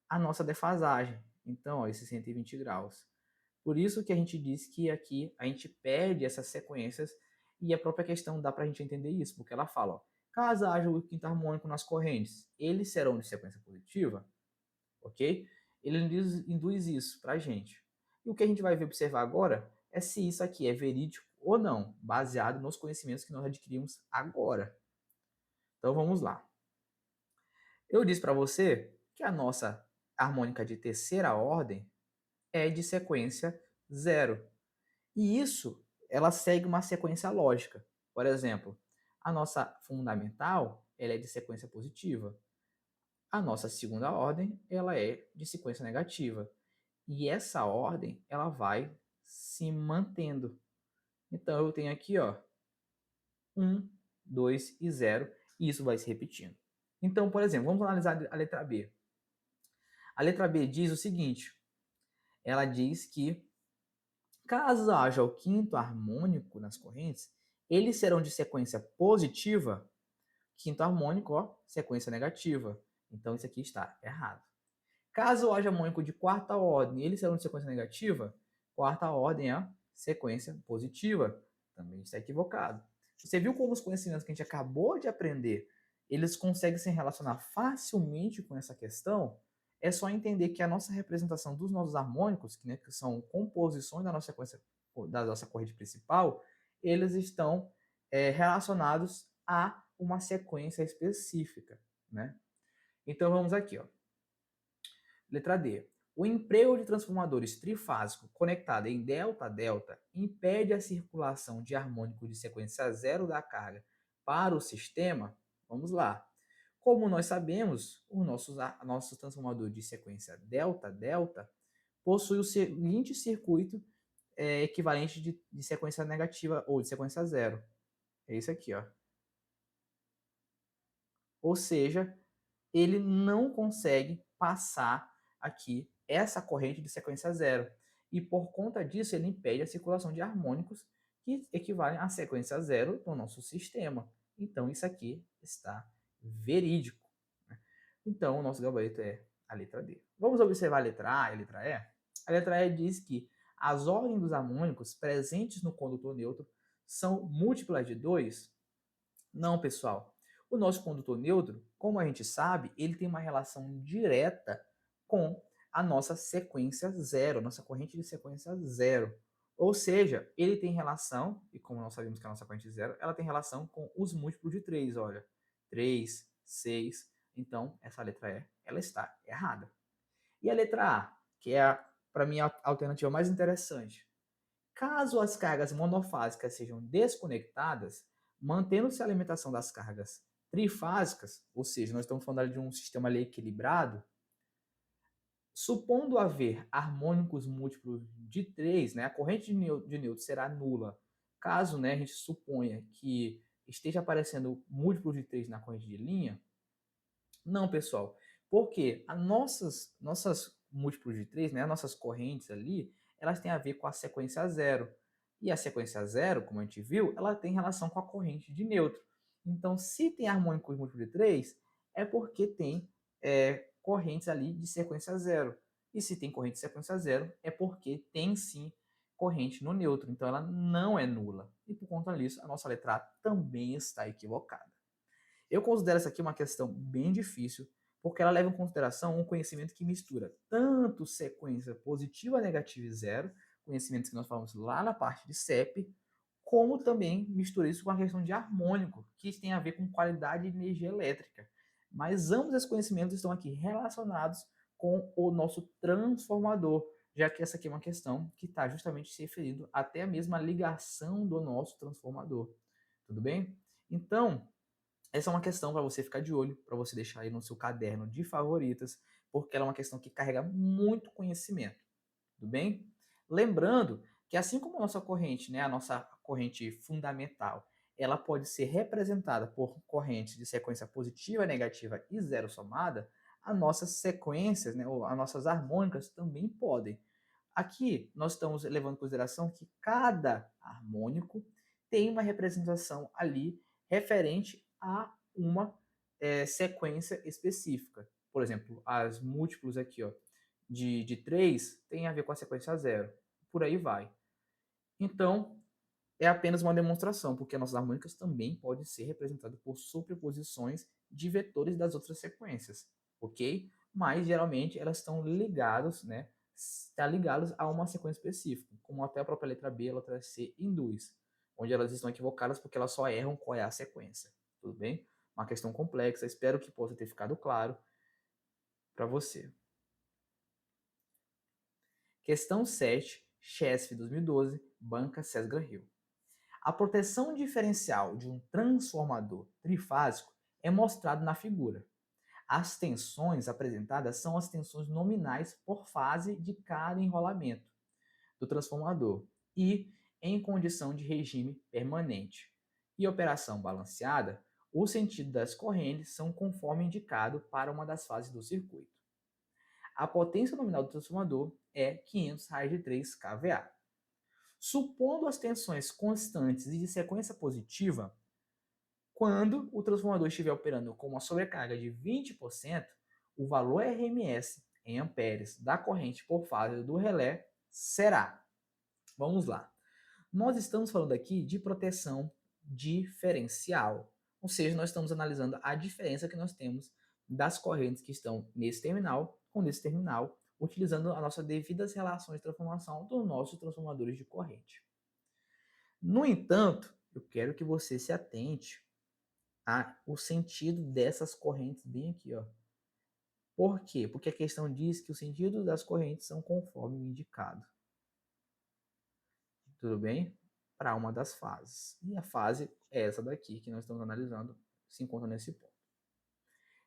a nossa defasagem. Então, ó, esses 120 graus. Por isso que a gente diz que aqui a gente perde essas sequências, e a própria questão dá para a gente entender isso, porque ela fala, ó, caso haja o quinto harmônico nas correntes, eles serão de sequência positiva, ok? Ele induz isso para a gente. E o que a gente vai observar agora é se isso aqui é verídico ou não, baseado nos conhecimentos que nós adquirimos agora. Então vamos lá. Eu disse para você que a nossa harmônica de terceira ordem é de sequência zero. E isso, ela segue uma sequência lógica. Por exemplo, a nossa fundamental, ela é de sequência positiva. A nossa segunda ordem, ela é de sequência negativa. E essa ordem, ela vai se mantendo. Então, eu tenho aqui, ó, 1, 2 e 0, e isso vai se repetindo. Então, por exemplo, vamos analisar a letra B. A letra B diz o seguinte, ela diz que caso haja o quinto harmônico nas correntes, eles serão de sequência positiva, quinto harmônico, ó, sequência negativa. Então, isso aqui está errado. Caso haja harmônico de quarta ordem, eles serão de sequência negativa, quarta ordem é sequência positiva. Também está equivocado. Você viu como os conhecimentos que a gente acabou de aprender, eles conseguem se relacionar facilmente com essa questão? É só entender que a nossa representação dos nossos harmônicos, que são composições da nossa sequência, da nossa corrente principal, eles estão relacionados a uma sequência específica, né? Então vamos aqui, ó. Letra D. O emprego de transformadores trifásicos conectados em delta-delta impede a circulação de harmônicos de sequência zero da carga para o sistema? Vamos lá. Como nós sabemos, o nosso transformador de sequência delta-delta possui o seguinte circuito equivalente de sequência negativa ou de sequência zero. É isso aqui, ó. Ou seja, ele não consegue passar aqui essa corrente de sequência zero. E por conta disso, ele impede a circulação de harmônicos que equivalem à sequência zero do nosso sistema. Então, isso aqui está verídico. Né? Então, o nosso gabarito é a letra D. Vamos observar a letra A e a letra E? A letra E diz que as ordens dos harmônicos presentes no condutor neutro são múltiplas de 2? Não, pessoal. O nosso condutor neutro, como a gente sabe, ele tem uma relação direta com a nossa sequência zero, nossa corrente de sequência zero. Ou seja, ele tem relação, e como nós sabemos que a nossa corrente zero, ela tem relação com os múltiplos de 3, olha. 3, 6. Então, essa letra E, ela está errada. E a letra A, que é, para mim, a alternativa mais interessante. Caso as cargas monofásicas sejam desconectadas, mantendo-se a alimentação das cargas trifásicas, ou seja, nós estamos falando de um sistema ali equilibrado, supondo haver harmônicos múltiplos de 3, né, a corrente de Newton será nula. Caso, né, a gente suponha que esteja aparecendo múltiplos de 3 na corrente de linha, não, pessoal, porque as nossas múltiplos de 3, né, as nossas correntes ali, elas têm a ver com a sequência zero. E a sequência zero, como a gente viu, ela tem relação com a corrente de neutro. Então, se tem harmônicos múltiplos de 3, é porque tem correntes ali de sequência zero. E se tem corrente de sequência zero, é porque tem sim corrente no neutro. Então, ela não é nula. E por conta disso, a nossa letra A também está equivocada. Eu considero essa aqui uma questão bem difícil, porque ela leva em consideração um conhecimento que mistura tanto sequência positiva, negativa e zero, conhecimentos que nós falamos lá na parte de CEP, como também mistura isso com a questão de harmônico, que tem a ver com qualidade de energia elétrica. Mas ambos esses conhecimentos estão aqui relacionados com o nosso transformador, já que essa aqui é uma questão que está justamente se referindo até a mesma ligação do nosso transformador. Tudo bem? Então, essa é uma questão para você ficar de olho, para você deixar aí no seu caderno de favoritas, porque ela é uma questão que carrega muito conhecimento, tudo bem? Lembrando que assim como a nossa corrente, né, a nossa corrente fundamental, ela pode ser representada por correntes de sequência positiva, negativa e zero somada, as nossas sequências, né, ou as nossas harmônicas também podem. Aqui nós estamos levando em consideração que cada harmônico tem uma representação ali referente a uma sequência específica. Por exemplo, as múltiplos aqui ó, de 3 tem a ver com a sequência zero. Por aí vai. Então, é apenas uma demonstração, porque nossas harmônicas também podem ser representadas por sobreposições de vetores das outras sequências, ok? Mas geralmente elas estão ligadas, né? Está ligadas a uma sequência específica, como até a própria letra B e a letra C induz. onde elas estão equivocadas porque elas só erram qual é a sequência. Tudo bem? Uma questão complexa, espero que possa ter ficado claro para você. Questão 7, CHESF 2012, Banca César-Hill. A proteção diferencial de um transformador trifásico é mostrado na figura. As tensões apresentadas são as tensões nominais por fase de cada enrolamento do transformador e em condição de regime permanente. E operação balanceada, o sentido das correntes são conforme indicado para uma das fases do circuito. A potência nominal do transformador é 500 raios de 3 kVA. Supondo as tensões constantes e de sequência positiva, quando o transformador estiver operando com uma sobrecarga de 20%, o valor RMS em amperes da corrente por fase do relé será. Vamos lá. Nós estamos falando aqui de proteção diferencial, ou seja, nós estamos analisando a diferença que nós temos das correntes que estão nesse terminal com nesse terminal, utilizando as nossas devidas relações de transformação dos nossos transformadores de corrente. No entanto, eu quero que você se atente ao sentido dessas correntes bem aqui, ó. Por quê? Porque a questão diz que o sentido das correntes são conforme o indicado. Tudo bem? Para uma das fases. E a fase é essa daqui que nós estamos analisando, se encontra nesse ponto.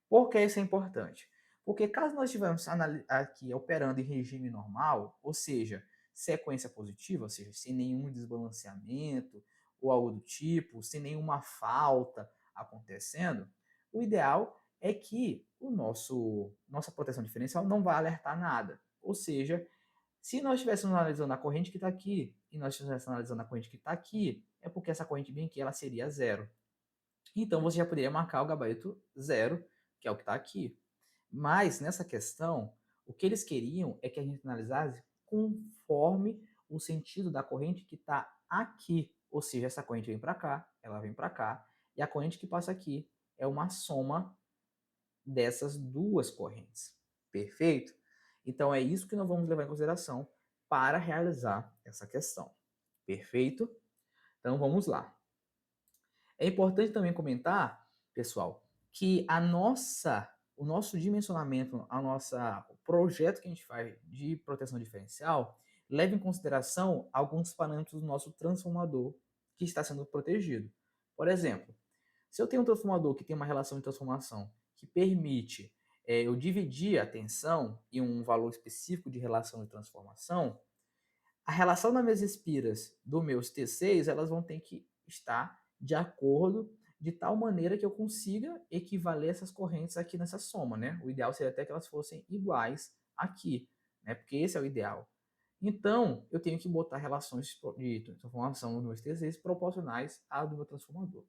Por que isso é importante? Porque caso nós estivermos aqui operando em regime normal, ou seja, sequência positiva, ou seja, sem nenhum desbalanceamento ou algo do tipo, sem nenhuma falta acontecendo, o ideal é que nossa proteção diferencial não vai alertar nada. Ou seja, se nós estivéssemos analisando a corrente que está aqui e nós estivéssemos analisando a corrente que está aqui, é porque essa corrente bem aqui ela seria zero. Então você já poderia marcar o gabarito zero, que é o que está aqui. Mas nessa questão, o que eles queriam é que a gente analisasse conforme o sentido da corrente que está aqui. Ou seja, essa corrente vem para cá, ela vem para cá, e a corrente que passa aqui é uma soma dessas duas correntes. Perfeito? Então é isso que nós vamos levar em consideração para realizar essa questão. Perfeito? Então vamos lá. É importante também comentar, pessoal, que o nosso dimensionamento, o projeto que a gente faz de proteção diferencial leva em consideração alguns parâmetros do nosso transformador que está sendo protegido. Por exemplo, se eu tenho um transformador que tem uma relação de transformação que permite eu dividir a tensão em um valor específico de relação de transformação, a relação das minhas espiras do meus T6 elas vão ter que estar de acordo de tal maneira que eu consiga equivaler essas correntes aqui nessa soma, né? O ideal seria até que elas fossem iguais aqui, né? Porque esse é o ideal. Então, eu tenho que botar relações de transformação nos meus T6 proporcionais à do meu transformador.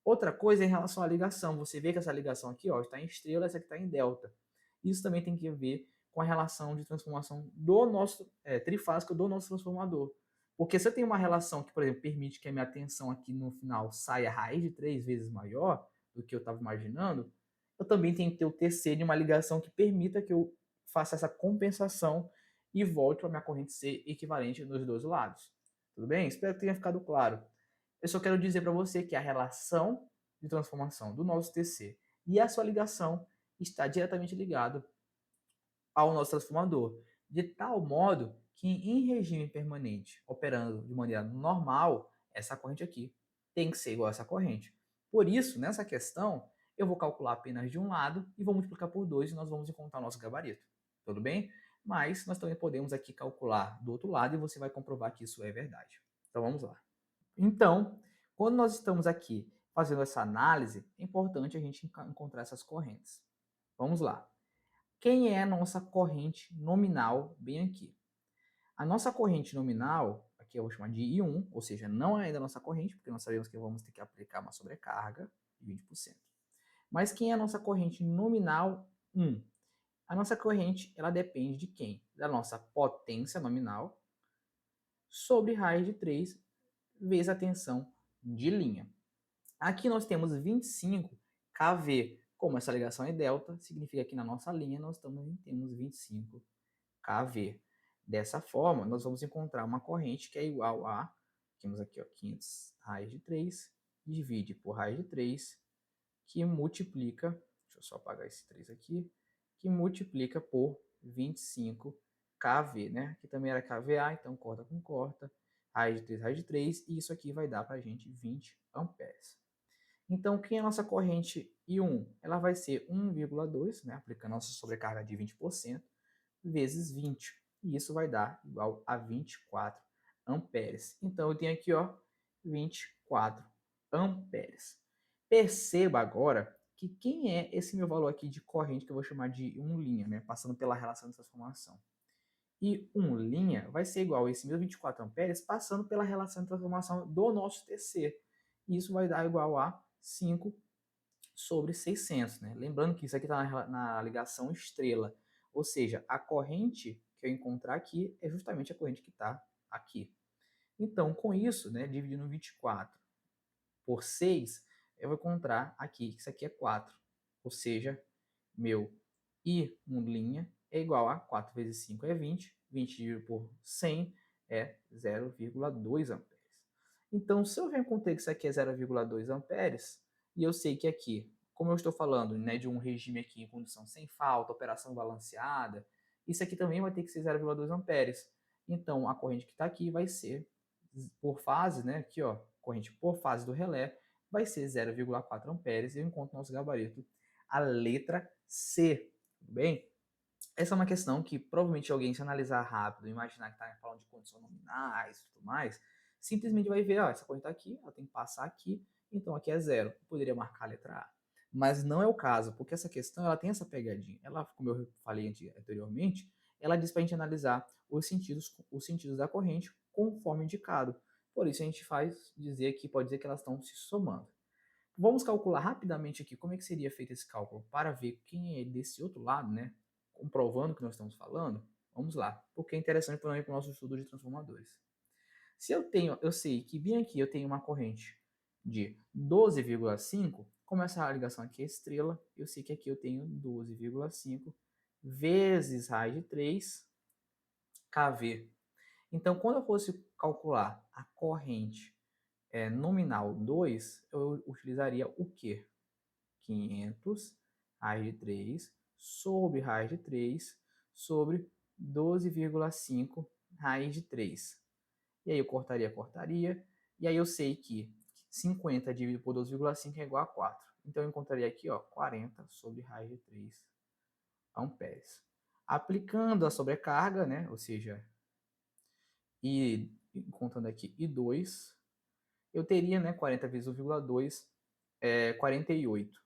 Outra coisa é em relação à ligação. Você vê que essa ligação aqui ó, está em estrela, essa aqui está em delta. Isso também tem que ver com a relação de transformação do nosso trifásico do nosso transformador. Porque se eu tenho uma relação que, por exemplo, permite que a minha tensão aqui no final saia a raiz de 3 vezes maior do que eu estava imaginando, eu também tenho que ter o TC de uma ligação que permita que eu faça essa compensação e volte para a minha corrente ser equivalente nos dois lados. Tudo bem? Espero que tenha ficado claro. Eu só quero dizer para você que a relação de transformação do nosso TC e a sua ligação está diretamente ligado ao nosso transformador, de tal modo que em regime permanente, operando de maneira normal, essa corrente aqui tem que ser igual a essa corrente. Por isso, nessa questão, eu vou calcular apenas de um lado e vou multiplicar por 2 e nós vamos encontrar o nosso gabarito. Tudo bem? Mas nós também podemos aqui calcular do outro lado e você vai comprovar que isso é verdade. Então vamos lá. Então, quando nós estamos aqui fazendo essa análise, é importante a gente encontrar essas correntes. Vamos lá. Quem é a nossa corrente nominal bem aqui? A nossa corrente nominal, aqui eu vou chamar de I1, ou seja, não é ainda a nossa corrente, porque nós sabemos que vamos ter que aplicar uma sobrecarga de 20%. Mas quem é a nossa corrente nominal 1? A nossa corrente, ela depende de quem? Da nossa potência nominal sobre raiz de 3 vezes a tensão de linha. Aqui nós temos 25 kV. Como essa ligação é delta, significa que na nossa linha nós temos 25 kV. Dessa forma, nós vamos encontrar uma corrente que é igual a temos aqui, ó, 500 raiz de 3, divide por raiz de 3, que multiplica, deixa eu só apagar esse 3 aqui, que multiplica por 25 kV, né? Aqui também era kVA, então corta com corta, raiz de 3, e isso aqui vai dar para a gente 20 amperes. Então, quem é a nossa corrente I1? Ela vai ser 1,2, né? Aplicando a nossa sobrecarga de 20%, vezes 20. E isso vai dar igual a 24 amperes. Então, eu tenho aqui, ó, 24 amperes. Perceba agora que quem é esse meu valor aqui de corrente, que eu vou chamar de 1 linha, né? Passando pela relação de transformação. E 1 linha vai ser igual a esse meu 24 amperes passando pela relação de transformação do nosso TC. E isso vai dar igual a 5 sobre 600, né? Lembrando que isso aqui está na ligação estrela, ou seja, a corrente que eu encontrar aqui é justamente a corrente que está aqui. Então, com isso, né, dividindo 24 por 6, eu vou encontrar aqui que isso aqui é 4, ou seja, meu I1' é igual a 4 vezes 5 é 20, 20 dividido por 100 é 0,2 amperes. Então, se eu já encontrei que isso aqui é 0,2 amperes, e eu sei que aqui, como eu estou falando, né, de um regime aqui em condição sem falta, operação balanceada, isso aqui também vai ter que ser 0,2 amperes. Então, a corrente que está aqui vai ser por fase, né, aqui ó, corrente por fase do relé, vai ser 0,4 amperes, e eu encontro nosso gabarito, a letra C, tudo bem? Essa é uma questão que provavelmente alguém, se analisar rápido, imaginar que está falando de condições nominais e tudo mais, simplesmente vai ver, ó, essa corrente está aqui, ela tem que passar aqui, então aqui é zero. Eu poderia marcar a letra A. Mas não é o caso, porque essa questão ela tem essa pegadinha. Ela, como eu falei anteriormente, ela diz para a gente analisar os sentidos da corrente conforme indicado. Por isso a gente faz dizer que pode dizer que elas estão se somando. Vamos calcular rapidamente aqui como é que seria feito esse cálculo para ver quem é desse outro lado, né? Comprovando o que nós estamos falando. Vamos lá, porque é interessante para o nosso estudo de transformadores. Se eu sei que bem aqui eu tenho uma corrente de 12,5, como essa ligação aqui é estrela, eu sei que aqui eu tenho 12,5 vezes raiz de 3 kV. Então, quando eu fosse calcular a corrente nominal 2, eu utilizaria o quê? 500 raiz de 3 sobre raiz de 3 sobre 12,5 raiz de 3. E aí eu cortaria, e aí eu sei que 50 dividido por 12,5 é igual a 4. Então eu encontraria aqui, ó, 40 sobre raiz de 3 amperes. Aplicando a sobrecarga, né, ou seja, e contando aqui I2, eu teria, né, 40 vezes 1,2 é 48.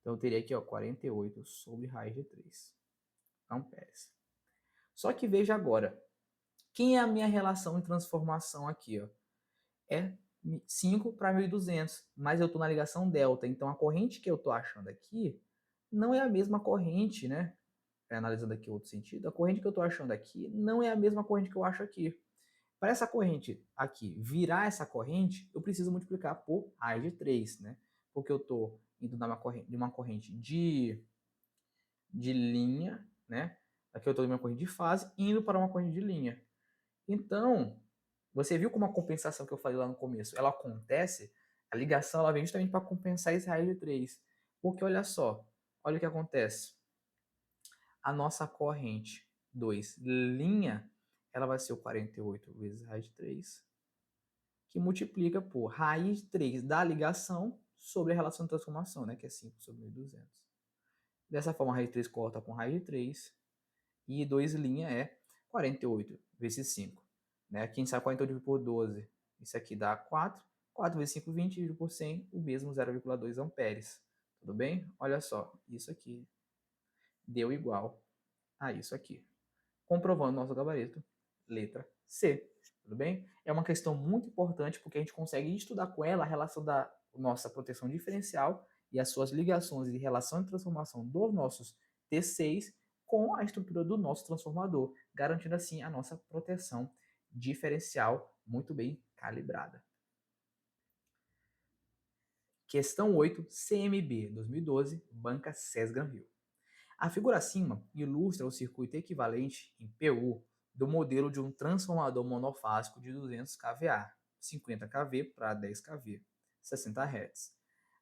Então eu teria aqui, ó, 48 sobre raiz de 3 amperes. Só que veja agora, quem é a minha relação de transformação aqui, ó? É 5 para 1.200, mas eu estou na ligação delta, então a corrente que eu estou achando aqui não é a mesma corrente, né? Analisando aqui outro sentido, a corrente que eu estou achando aqui não é a mesma corrente que eu acho aqui. Para essa corrente aqui virar essa corrente, eu preciso multiplicar por raiz de 3, né? Porque eu estou indo de uma corrente de linha, né? Aqui eu estou de uma corrente de fase, indo para uma corrente de linha. Então, você viu como a compensação que eu falei lá no começo, ela acontece, a ligação ela vem justamente para compensar esse raiz de 3. Porque olha só, olha o que acontece. A nossa corrente 2 linha, ela vai ser o 48 vezes raiz de 3, que multiplica por raiz de 3 da ligação sobre a relação de transformação, né, que é 5 sobre 1.200. Dessa forma, a raiz de 3 corta com raiz de 3, e 2 linha é 48 vezes 5. Né? Quem sabe 48 por 12, isso aqui dá 4. 4 vezes 5, 20, dividido por 100, o mesmo 0,2 amperes. Tudo bem? Olha só, isso aqui deu igual a isso aqui. Comprovando nosso gabarito, letra C. Tudo bem? É uma questão muito importante porque a gente consegue estudar com ela a relação da nossa proteção diferencial e as suas ligações de relação e transformação dos nossos T6 com a estrutura do nosso transformador, garantindo assim a nossa proteção diferencial muito bem calibrada. Questão 8, CMB 2012, banca Sesgran Rio. A figura acima ilustra o circuito equivalente em PU do modelo de um transformador monofásico de 200 kVA, 50 kV para 10 kV, 60 Hz.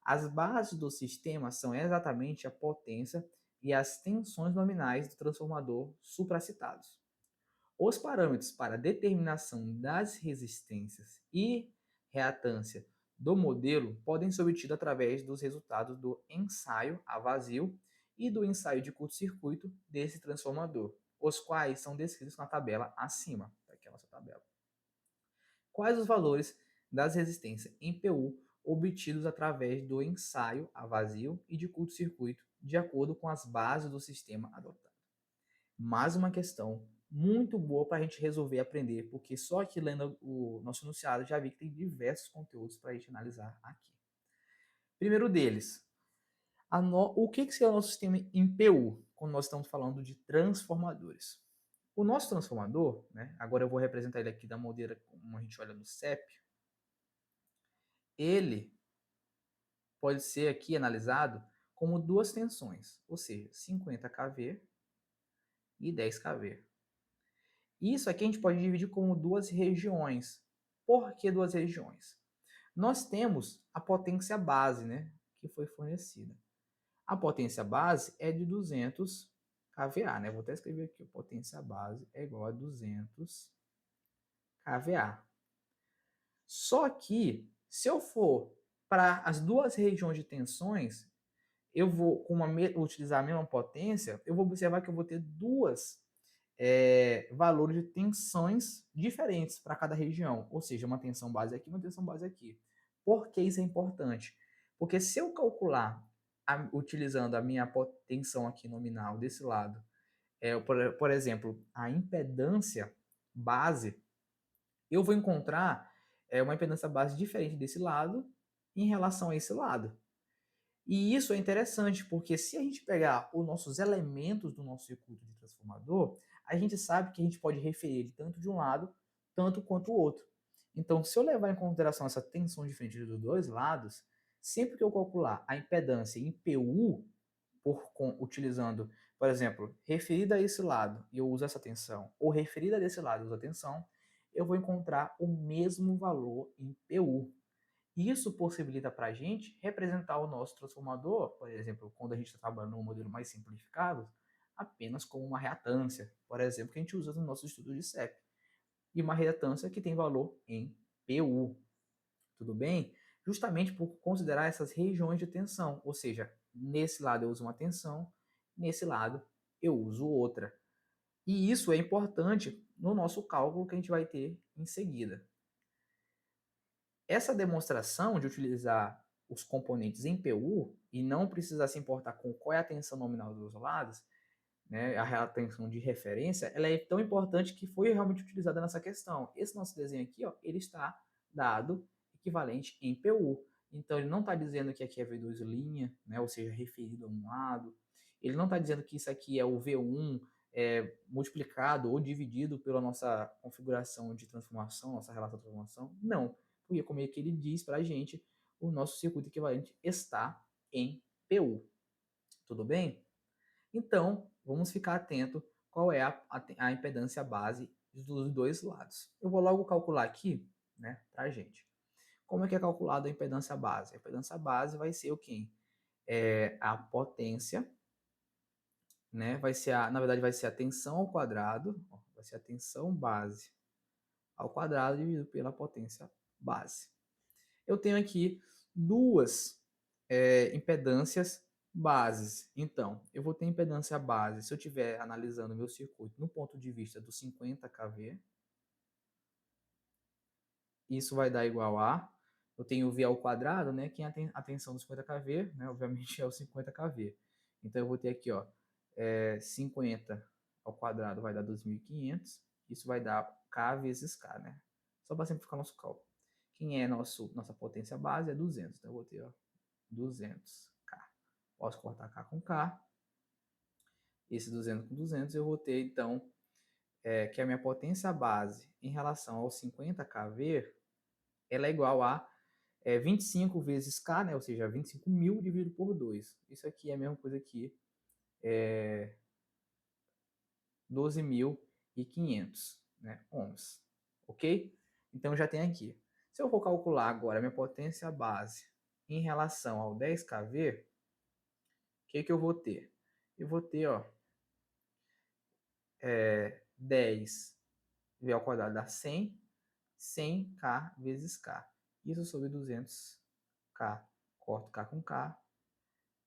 As bases do sistema são exatamente a potência e as tensões nominais do transformador supracitados. Os parâmetros para determinação das resistências e reatância do modelo podem ser obtidos através dos resultados do ensaio a vazio e do ensaio de curto-circuito desse transformador, os quais são descritos na tabela acima. Aqui é a nossa tabela. Quais os valores das resistências em PU obtidos através do ensaio a vazio e de curto-circuito, de acordo com as bases do sistema adotado? Mais uma questão muito boa para a gente resolver e aprender, porque só aqui lendo o nosso enunciado já vi que tem diversos conteúdos para a gente analisar aqui. Primeiro deles, o que seria o nosso sistema em PU, quando nós estamos falando de transformadores? O nosso transformador, né, agora eu vou representar ele aqui da maneira como a gente olha no CEP, ele pode ser aqui analisado como duas tensões, ou seja, 50 kV e 10 kV. Isso aqui a gente pode dividir como duas regiões. Por que duas regiões? Nós temos a potência base, né, que foi fornecida. A potência base é de 200 kVA, né? Vou até escrever aqui, a potência base é igual a 200 kVA. Só que, se eu for para as duas regiões de tensões, eu vou utilizar a mesma potência, eu vou observar que eu vou ter duas valores de tensões diferentes para cada região, ou seja, uma tensão base aqui, uma tensão base aqui. Por que isso é importante? Porque se eu calcular utilizando a minha tensão aqui nominal desse lado, por exemplo, a impedância base, eu vou encontrar uma impedância base diferente desse lado em relação a esse lado. E isso é interessante, porque se a gente pegar os nossos elementos do nosso circuito de transformador, a gente sabe que a gente pode referir ele tanto de um lado, tanto quanto o outro. Então, se eu levar em consideração essa tensão diferente dos dois lados, sempre que eu calcular a impedância em PU, utilizando, por exemplo, referida a esse lado e eu uso essa tensão, ou referida desse lado e uso a tensão, eu vou encontrar o mesmo valor em PU. Isso possibilita para a gente representar o nosso transformador, por exemplo, quando a gente está trabalhando num modelo mais simplificado, apenas como uma reatância, por exemplo, que a gente usa no nosso estudo de CEP. E uma reatância que tem valor em PU. Tudo bem? Justamente por considerar essas regiões de tensão, ou seja, nesse lado eu uso uma tensão, nesse lado eu uso outra. E isso é importante no nosso cálculo que a gente vai ter em seguida. Essa demonstração de utilizar os componentes em PU e não precisar se importar com qual é a tensão nominal dos lados, né, a tensão de referência, ela é tão importante que foi realmente utilizada nessa questão. Esse nosso desenho aqui, ó, ele está dado equivalente em PU. Então, ele não está dizendo que aqui é V2 linha, né, ou seja, referido a um lado. Ele não está dizendo que isso aqui é o V1 multiplicado ou dividido pela nossa configuração de transformação, nossa relação de transformação. Não, porque como é que ele diz para a gente, o nosso circuito equivalente está em PU. Tudo bem? Então, vamos ficar atento qual é a impedância base dos dois lados. Eu vou logo calcular aqui, né, para a gente. Como é que é calculada a impedância base? A impedância base vai ser o quê? A potência, né, na verdade vai ser a tensão ao quadrado, ó, vai ser a tensão base ao quadrado dividido pela potência base. Eu tenho aqui duas impedâncias bases. Então, eu vou ter impedância base, se eu estiver analisando meu circuito no ponto de vista do 50 kV, isso vai dar igual a, eu tenho o V ao quadrado, né, que é a tensão do 50 kV, né, obviamente é o 50 kV. Então, eu vou ter aqui, ó, 50 ao quadrado vai dar 2.500, isso vai dar K vezes K, né, só para simplificar nosso cálculo. Quem é nossa potência base é 200, então eu vou ter, ó, 200K. Posso cortar K com K. Esse 200 com 200 eu vou ter, então, que a minha potência base em relação ao 50 kV, ela é igual a 25 vezes K, né? Ou seja, 25.000 dividido por 2. Isso aqui é a mesma coisa que 12.500, né, ohms. Ok? Então, já tem aqui. Se eu for calcular agora a minha potência base em relação ao 10 kV, o que eu vou ter? Eu vou ter, ó, 10 V ao quadrado dá 100, 100K vezes K. Isso sobre 200K. Corto K com K.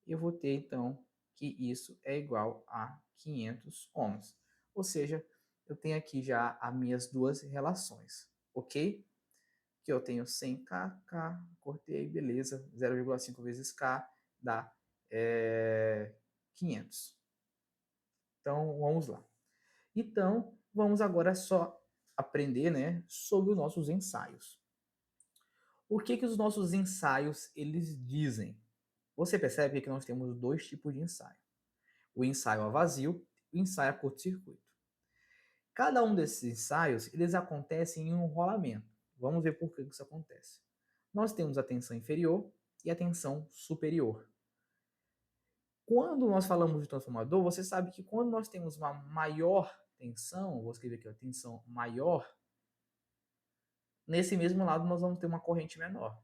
Eu vou ter, então, que isso é igual a 500 ohms. Ou seja, eu tenho aqui já as minhas duas relações, ok? Que eu tenho 100K, K, cortei, beleza, 0,5 vezes K dá 500. Então, vamos lá. Então, vamos agora só aprender, né, sobre os nossos ensaios. O que os nossos ensaios eles dizem? Você percebe que nós temos dois tipos de ensaio. O ensaio a vazio e o ensaio a curto-circuito. Cada um desses ensaios, eles acontecem em um rolamento. Vamos ver por que isso acontece. Nós temos a tensão inferior e a tensão superior. Quando nós falamos de transformador, você sabe que quando nós temos uma maior tensão, vou escrever aqui, a tensão maior, nesse mesmo lado nós vamos ter uma corrente menor.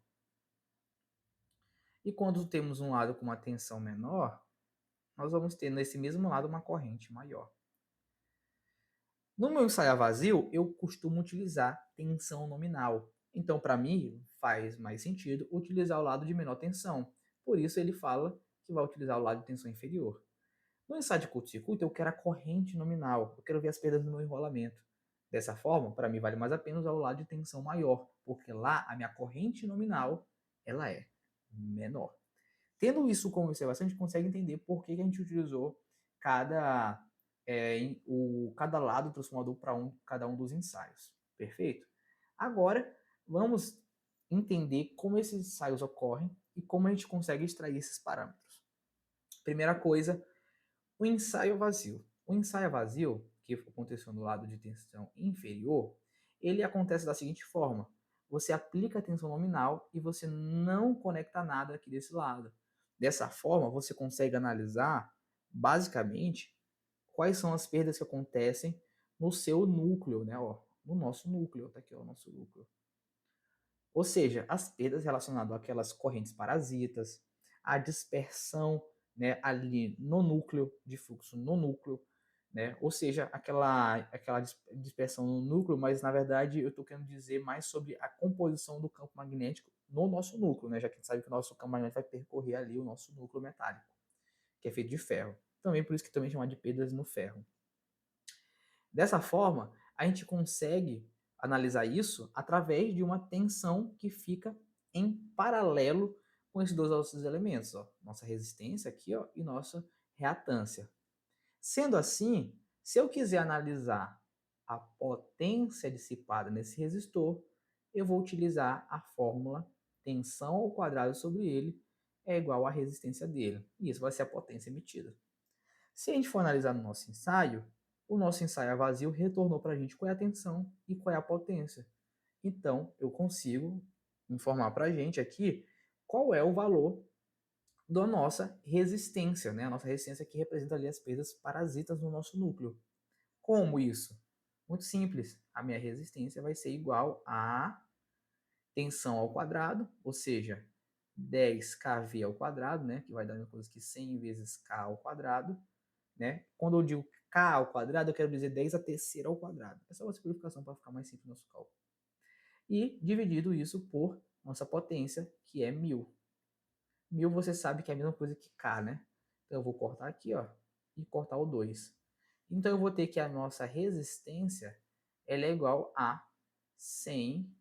E quando temos um lado com uma tensão menor, nós vamos ter nesse mesmo lado uma corrente maior. No meu ensaio a vazio, eu costumo utilizar tensão nominal. Então, para mim, faz mais sentido utilizar o lado de menor tensão. Por isso, ele fala que vai utilizar o lado de tensão inferior. No ensaio de curto-circuito, eu quero a corrente nominal. Eu quero ver as perdas no meu enrolamento. Dessa forma, para mim, vale mais a pena usar o lado de tensão maior, porque lá a minha corrente nominal ela é menor. Tendo isso como observação, a gente consegue entender por que a gente utilizou cada cada lado do transformador para cada um dos ensaios. Perfeito? Agora, vamos entender como esses ensaios ocorrem e como a gente consegue extrair esses parâmetros. Primeira coisa, o ensaio vazio. O ensaio vazio, que aconteceu no lado de tensão inferior, ele acontece da seguinte forma. Você aplica a tensão nominal e você não conecta nada aqui desse lado. Dessa forma, você consegue analisar, basicamente, quais são as perdas que acontecem no seu núcleo, né? Ó, no nosso núcleo, tá aqui ó, o nosso núcleo. Ou seja, as perdas relacionadas àquelas correntes parasitas, a dispersão, né, ali no núcleo, de fluxo no núcleo, né? Ou seja, aquela dispersão no núcleo, mas na verdade eu estou querendo dizer mais sobre a composição do campo magnético no nosso núcleo, né? Já que a gente sabe que o nosso campo magnético vai percorrer ali o nosso núcleo metálico, que é feito de ferro. Também por isso que também chama de perdas no ferro. Dessa forma, a gente consegue analisar isso através de uma tensão que fica em paralelo com esses dois outros elementos, ó, nossa resistência aqui, ó, e nossa reatância. Sendo assim, se eu quiser analisar a potência dissipada nesse resistor, eu vou utilizar a fórmula tensão ao quadrado sobre ele é igual à resistência dele. E isso vai ser a potência emitida. Se a gente for analisar no nosso ensaio, o nosso ensaio a vazio retornou para a gente qual é a tensão e qual é a potência. Então, eu consigo informar para a gente aqui qual é o valor da nossa resistência, né? A nossa resistência que representa ali as perdas parasitas no nosso núcleo. Como isso? Muito simples. A minha resistência vai ser igual a tensão ao quadrado, ou seja, 10 kV ao quadrado, né? Que vai dar uma coisa que 100 vezes K ao quadrado, né? Quando eu digo K ao quadrado, eu quero dizer 10 a terceira ao quadrado. Essa é uma simplificação para ficar mais simples no nosso cálculo. E dividido isso por nossa potência, que é 1000. 1000 você sabe que é a mesma coisa que K, né? Então eu vou cortar aqui, ó, e cortar o 2. Então eu vou ter que a nossa resistência ela é igual a 100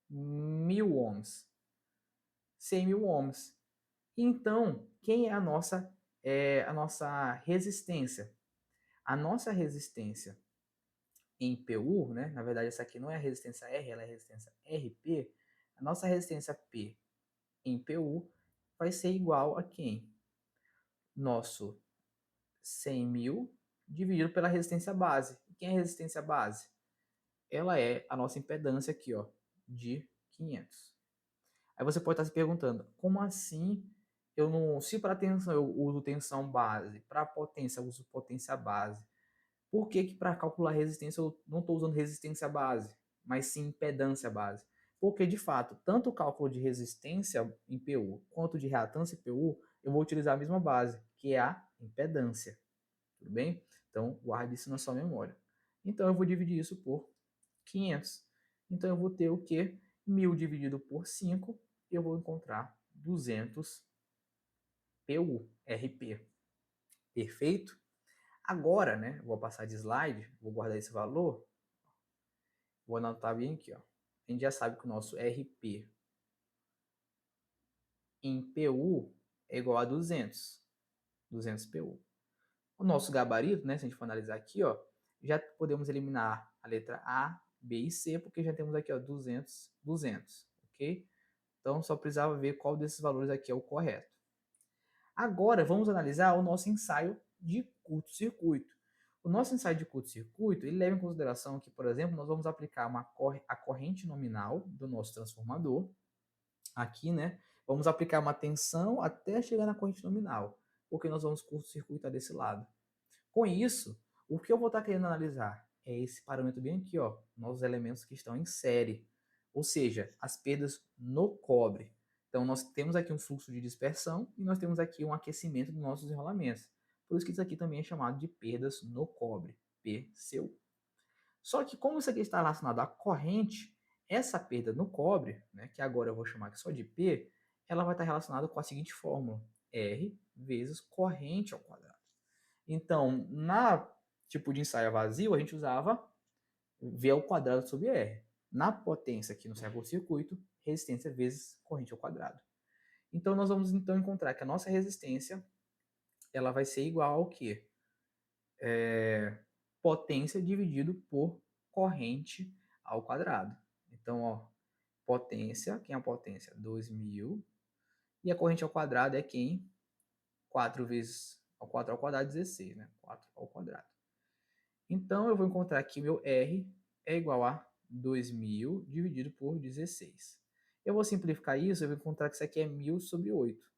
mil ohms. 100 mil ohms. Então, quem é a nossa resistência? A nossa resistência em PU, né? Na verdade, essa aqui não é a resistência R, ela é a resistência RP. A nossa resistência P em PU vai ser igual a quem? Nosso 100 mil dividido pela resistência base. E quem é a resistência base? Ela é a nossa impedância aqui, ó, de 500. Aí você pode estar se perguntando, como assim eu não, se para tensão eu uso tensão base, para potência eu uso potência base, por que que para calcular resistência eu não estou usando resistência base, mas sim impedância base? Porque, de fato, tanto o cálculo de resistência em PU quanto de reatância em PU, eu vou utilizar a mesma base, que é a impedância. Tudo bem? Então, guarde isso na sua memória. Então, eu vou dividir isso por 500. Então, eu vou ter o quê? 1.000 dividido por 5, eu vou encontrar 200 PU, RP. Perfeito? Agora, né, vou passar de slide, vou guardar esse valor, vou anotar bem aqui, ó. A gente já sabe que o nosso RP em PU é igual a 200 PU. O nosso gabarito, né, se a gente for analisar aqui, ó, já podemos eliminar a letra A, B e C, porque já temos aqui, ó, 200, ok? Então, só precisava ver qual desses valores aqui é o correto. Agora, vamos analisar o nosso ensaio de curto-circuito. O nosso ensaio de curto-circuito, ele leva em consideração que, por exemplo, nós vamos aplicar a corrente nominal do nosso transformador, aqui, né? Vamos aplicar uma tensão até chegar na corrente nominal, porque nós vamos curto-circuitar desse lado. Com isso, o que eu vou estar querendo analisar é esse parâmetro bem aqui, ó, nossos elementos que estão em série, ou seja, as perdas no cobre. Então, nós temos aqui um fluxo de dispersão e nós temos aqui um aquecimento dos nossos enrolamentos. Por isso que isso aqui também é chamado de perdas no cobre, PCU. Só que como isso aqui está relacionado à corrente, essa perda no cobre, né, que agora eu vou chamar aqui só de P, ela vai estar relacionada com a seguinte fórmula, R vezes corrente ao quadrado. Então, na tipo de ensaio vazio, a gente usava V ao quadrado sobre R. Na potência aqui no circuito, resistência vezes corrente ao quadrado. Então, nós vamos então encontrar que a nossa resistência ela vai ser igual ao quê? Potência dividido por corrente ao quadrado. Então, ó, potência, quem é a potência? 2.000. E a corrente ao quadrado é quem? 4 vezes 4 ao quadrado, 16, né? 4 ao quadrado. Então, eu vou encontrar que meu R é igual a 2.000 dividido por 16. Eu vou simplificar isso, eu vou encontrar que isso aqui é 1.000 sobre 8.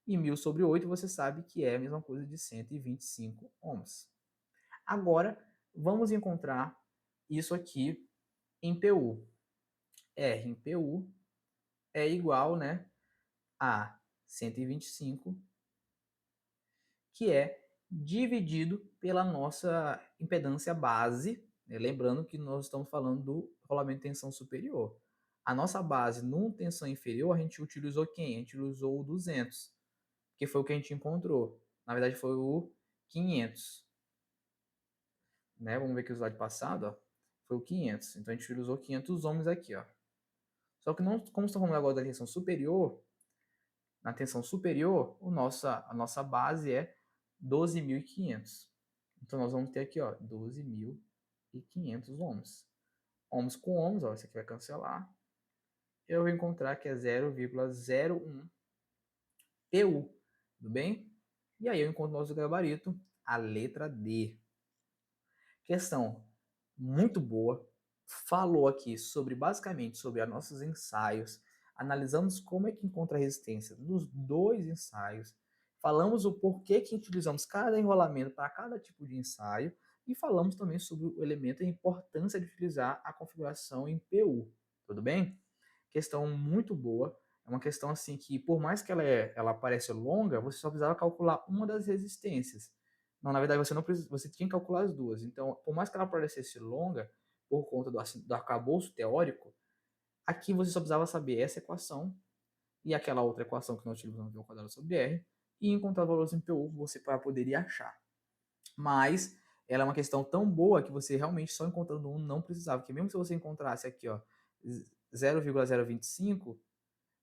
E 1.000 sobre 8 você sabe que é a mesma coisa de 125 ohms. Agora, vamos encontrar isso aqui em PU. R em PU é igual, né, a 125, que é dividido pela nossa impedância base, né? Lembrando que nós estamos falando do rolamento de tensão superior. A nossa base numa tensão inferior, a gente utilizou quem? A gente usou o 200, que foi o que a gente encontrou. Na verdade, foi o 500. Né? Vamos ver aqui o slide passado, ó. Foi o 500. Então, a gente utilizou 500 ohms aqui, ó. Só que não, como estamos falando agora da tensão superior, na tensão superior, a nossa base é 12.500. Então, nós vamos ter aqui, ó, 12.500 ohms. Ohms com ohms, ó, isso aqui vai cancelar. Eu vou encontrar que é 0,01 PU, tudo bem? E aí eu encontro o nosso gabarito, a letra D. Questão muito boa. Falou aqui sobre, basicamente, sobre os nossos ensaios. Analisamos como é que encontra a resistência nos dois ensaios. Falamos o porquê que utilizamos cada enrolamento para cada tipo de ensaio. E falamos também sobre o elemento e a importância de utilizar a configuração em PU. Tudo bem? Questão muito boa. É uma questão assim que, por mais que ela pareça longa, você só precisava calcular uma das resistências. Não, na verdade, você tinha que calcular as duas. Então, por mais que ela parecesse longa, por conta do arcabouço teórico, aqui você só precisava saber essa equação e aquela outra equação que nós utilizamos V ao quadrado sobre R e encontrar valores em PU você poderia achar. Mas ela é uma questão tão boa que você realmente só encontrando um não precisava, porque mesmo se você encontrasse aqui, ó, 0,025,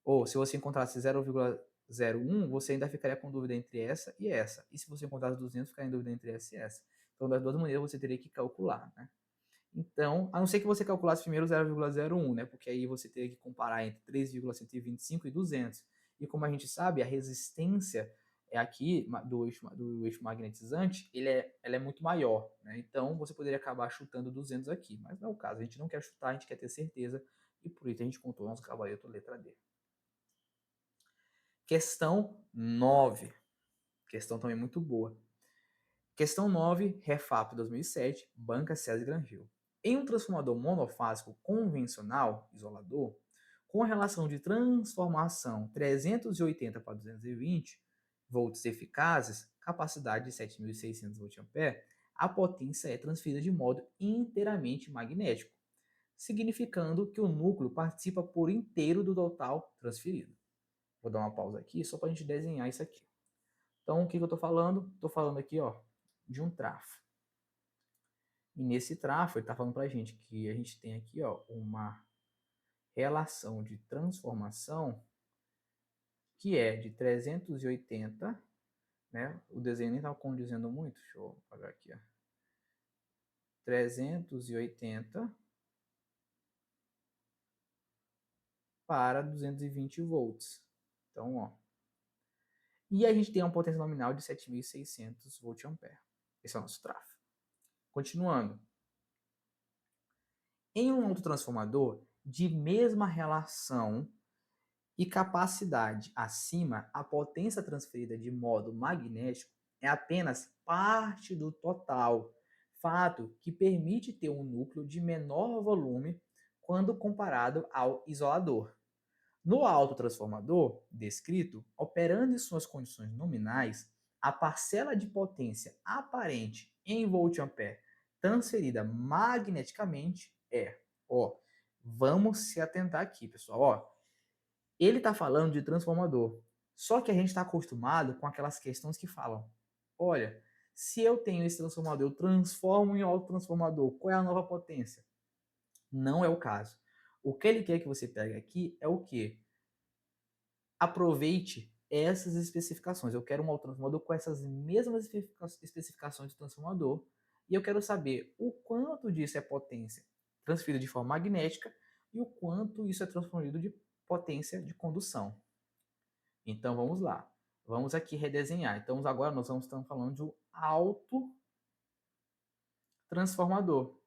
ou se você encontrasse 0,01, você ainda ficaria com dúvida entre essa e essa. E se você encontrasse 200, ficaria em dúvida entre essa e essa. Então, das duas maneiras, você teria que calcular, né? Então, a não ser que você calculasse primeiro 0,01, né? Porque aí você teria que comparar entre 3,125 e 200. E como a gente sabe, a resistência é aqui do eixo magnetizante, ela é muito maior, né? Então, você poderia acabar chutando 200 aqui, mas não é o caso. A gente não quer chutar, a gente quer ter certeza, e por isso a gente contou nosso gabarito letra D. Questão 9. Questão também muito boa. Questão 9, Refap 2007, Banca César Granville. Em um transformador monofásico convencional, isolador, com a relação de transformação 380 para 220 volts eficazes, capacidade de 7.600 VA, a potência é transferida de modo inteiramente magnético, significando que o núcleo participa por inteiro do total transferido. Vou dar uma pausa aqui só para a gente desenhar isso aqui. Então, o que eu estou falando? Estou falando aqui de um trafo. E nesse trafo, ele está falando para a gente que a gente tem aqui uma relação de transformação que é de 380, né? O desenho nem está condizendo muito, deixa eu apagar aqui, 380 para 220 volts. Então, e a gente tem uma potência nominal de 7.600 VA. Esse é o nosso trafo. Continuando. Em um autotransformador de mesma relação e capacidade acima, a potência transferida de modo magnético é apenas parte do total, fato que permite ter um núcleo de menor volume quando comparado ao isolador. No autotransformador descrito, operando em suas condições nominais, a parcela de potência aparente em volt-ampere transferida magneticamente vamos se atentar aqui, pessoal, ele está falando de transformador, só que a gente está acostumado com aquelas questões que falam, olha, se eu tenho esse transformador, eu transformo em autotransformador, qual é a nova potência? Não é o caso. O que ele quer que você pegue aqui é o quê? Aproveite essas especificações. Eu quero um autotransformador com essas mesmas especificações de transformador e eu quero saber o quanto disso é potência transferida de forma magnética e o quanto isso é transferido de potência de condução. Então vamos lá. Vamos aqui redesenhar. Então agora nós vamos estar falando de um autotransformador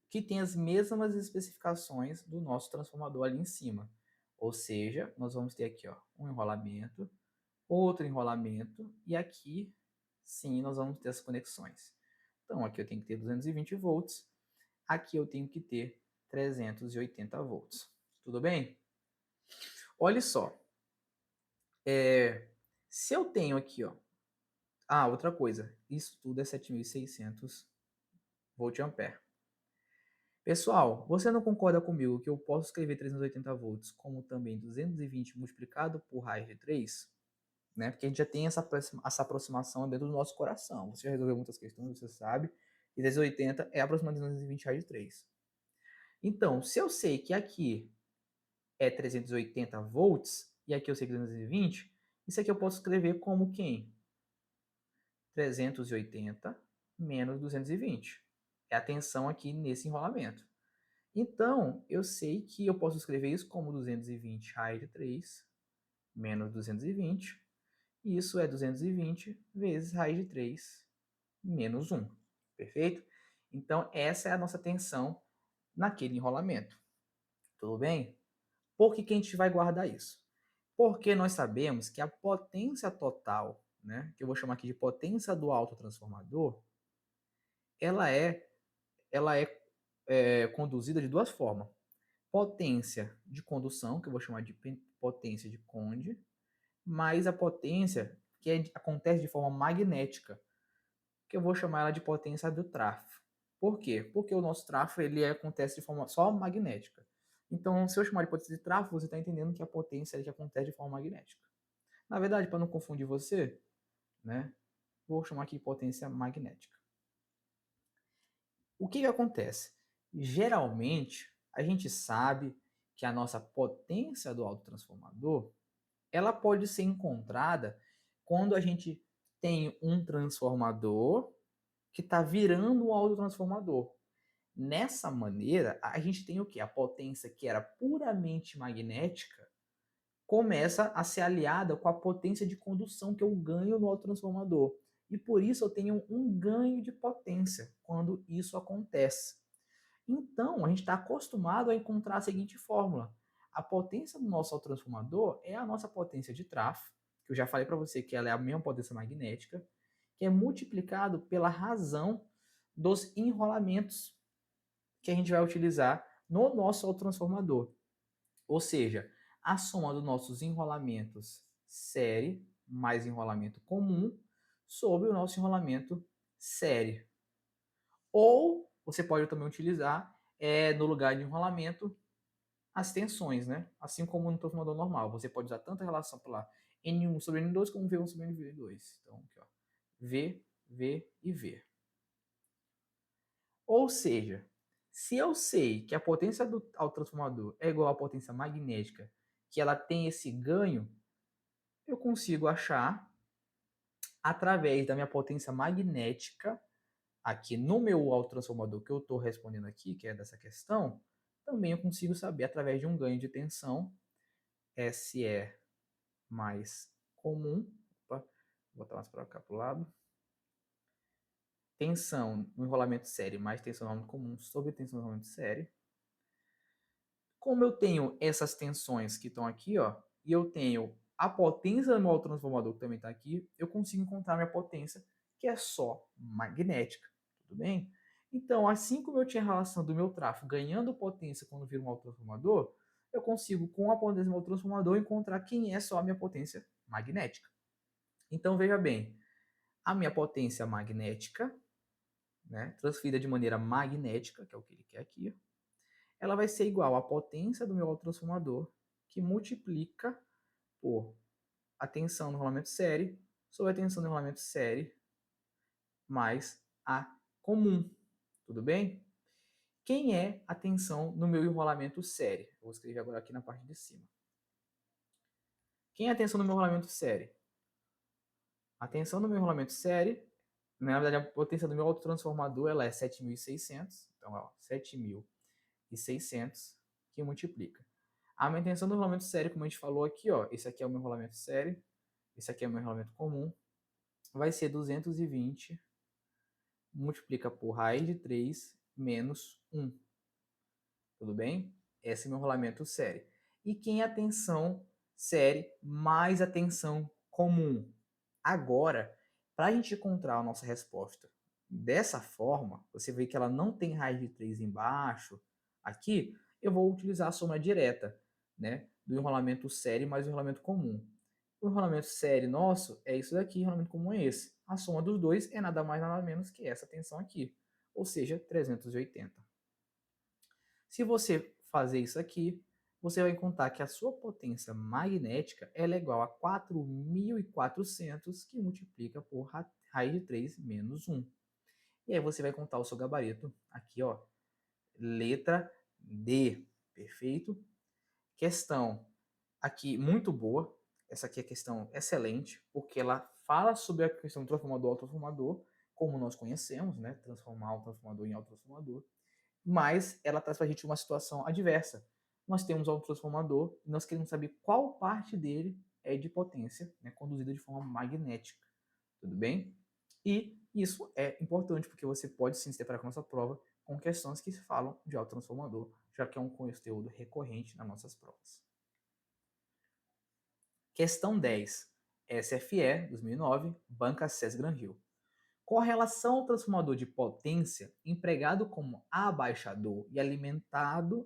que tem as mesmas especificações do nosso transformador ali em cima. Ou seja, nós vamos ter aqui um enrolamento, outro enrolamento, e aqui, sim, nós vamos ter as conexões. Então, aqui eu tenho que ter 220 volts, aqui eu tenho que ter 380 volts. Tudo bem? Olha só. Se eu tenho aqui, outra coisa, isso tudo é 7.600 volt-ampere. Pessoal, você não concorda comigo que eu posso escrever 380 volts como também 220 multiplicado por raiz de 3? Né? Porque a gente já tem essa aproximação dentro do nosso coração. Você já resolveu muitas questões, você sabe. E 380 é aproximadamente 220 raiz de 3. Então, se eu sei que aqui é 380 volts e aqui eu sei que é 220, isso aqui eu posso escrever como quem? 380 menos 220. É a tensão aqui nesse enrolamento. Então, eu sei que eu posso escrever isso como 220 raiz de 3 menos 220. E isso é 220 vezes raiz de 3 menos 1. Perfeito? Então, essa é a nossa tensão naquele enrolamento. Tudo bem? Por que a gente vai guardar isso? Porque nós sabemos que a potência total, né, que eu vou chamar aqui de potência do autotransformador, ela é conduzida de duas formas. Potência de condução, que eu vou chamar de potência de Conde, mais a potência que acontece de forma magnética, que eu vou chamar ela de potência do trafo. Por quê? Porque o nosso trafo acontece de forma só magnética. Então, se eu chamar de potência de trafo, você está entendendo que a potência é que acontece de forma magnética. Na verdade, para não confundir você, né, vou chamar aqui de potência magnética. O que acontece? Geralmente, a gente sabe que a nossa potência do autotransformador ela pode ser encontrada quando a gente tem um transformador que está virando um autotransformador. Nessa maneira, a gente tem o quê? A potência que era puramente magnética começa a ser aliada com a potência de condução que eu ganho no autotransformador. E por isso eu tenho um ganho de potência quando isso acontece. Então, a gente está acostumado a encontrar a seguinte fórmula. A potência do nosso autotransformador é a nossa potência de trafo, que eu já falei para você que ela é a mesma potência magnética, que é multiplicado pela razão dos enrolamentos que a gente vai utilizar no nosso autotransformador. Ou seja, a soma dos nossos enrolamentos série mais enrolamento comum sobre o nosso enrolamento série. Ou você pode também utilizar, no lugar de enrolamento, as tensões, né? Assim como no transformador normal. Você pode usar tanto a relação pela N1 sobre N2 como V1 sobre N2. Então, aqui, ó. V, V e V. Ou seja, se eu sei que a potência do autotransformador é igual à potência magnética, que ela tem esse ganho, eu consigo achar, através da minha potência magnética, aqui no meu autotransformador que eu estou respondendo aqui, que é dessa questão, também eu consigo saber, através de um ganho de tensão, SE mais comum, opa, vou botar mais para cá para o lado, tensão no enrolamento série mais tensão no enrolamento comum sobre tensão no enrolamento série. Como eu tenho essas tensões que estão aqui, ó, e eu tenho a potência do meu autotransformador que também está aqui, eu consigo encontrar minha potência, que é só magnética, tudo bem? Então, assim como eu tinha a relação do meu tráfego ganhando potência quando vira um autotransformador, eu consigo, com a potência do meu transformador, encontrar quem é só a minha potência magnética. Então, veja bem, a minha potência magnética, né, transferida de maneira magnética, que é o que ele quer aqui, ela vai ser igual à potência do meu autotransformador, que multiplica por a tensão no rolamento série sobre a tensão no rolamento série mais a comum. Tudo bem? Quem é a tensão no meu enrolamento série? Eu vou escrever agora aqui na parte de cima. Quem é a tensão no meu enrolamento série? A tensão no meu enrolamento série, na verdade, a potência do meu autotransformador ela é 7.600. Então, ó, 7.600 que multiplica. A minha tensão do enrolamento série, como a gente falou aqui, ó, esse aqui é o meu enrolamento série, esse aqui é o meu enrolamento comum, vai ser 220 multiplica por raiz de 3 menos 1. Tudo bem? Esse é o meu enrolamento série. E quem é a tensão série mais a tensão comum? Agora, para a gente encontrar a nossa resposta dessa forma, você vê que ela não tem raiz de 3 embaixo, aqui, eu vou utilizar a soma direta, né, do enrolamento série mais o enrolamento comum. O enrolamento série nosso é isso daqui, o enrolamento comum é esse. A soma dos dois é nada mais nada menos que essa tensão aqui, ou seja, 380. Se você fazer isso aqui, você vai encontrar que a sua potência magnética é igual a 4.400 que multiplica por raiz de 3 menos 1. E aí você vai contar o seu gabarito aqui, ó, letra D, perfeito? Questão aqui muito boa, essa aqui é a questão excelente, porque ela fala sobre a questão do transformador autotransformador, como nós conhecemos, né? Transformar o transformador em autotransformador, mas ela traz para a gente uma situação adversa. Nós temos um autotransformador e nós queremos saber qual parte dele é de potência, né, conduzida de forma magnética. Tudo bem? E isso é importante porque você pode sim se deparar com a nossa prova com questões que falam de autotransformador, já que é um conteúdo recorrente nas nossas provas. Questão 10. SFE 2009, Banca SES Gran Rio. Com relação ao transformador de potência, empregado como abaixador e alimentado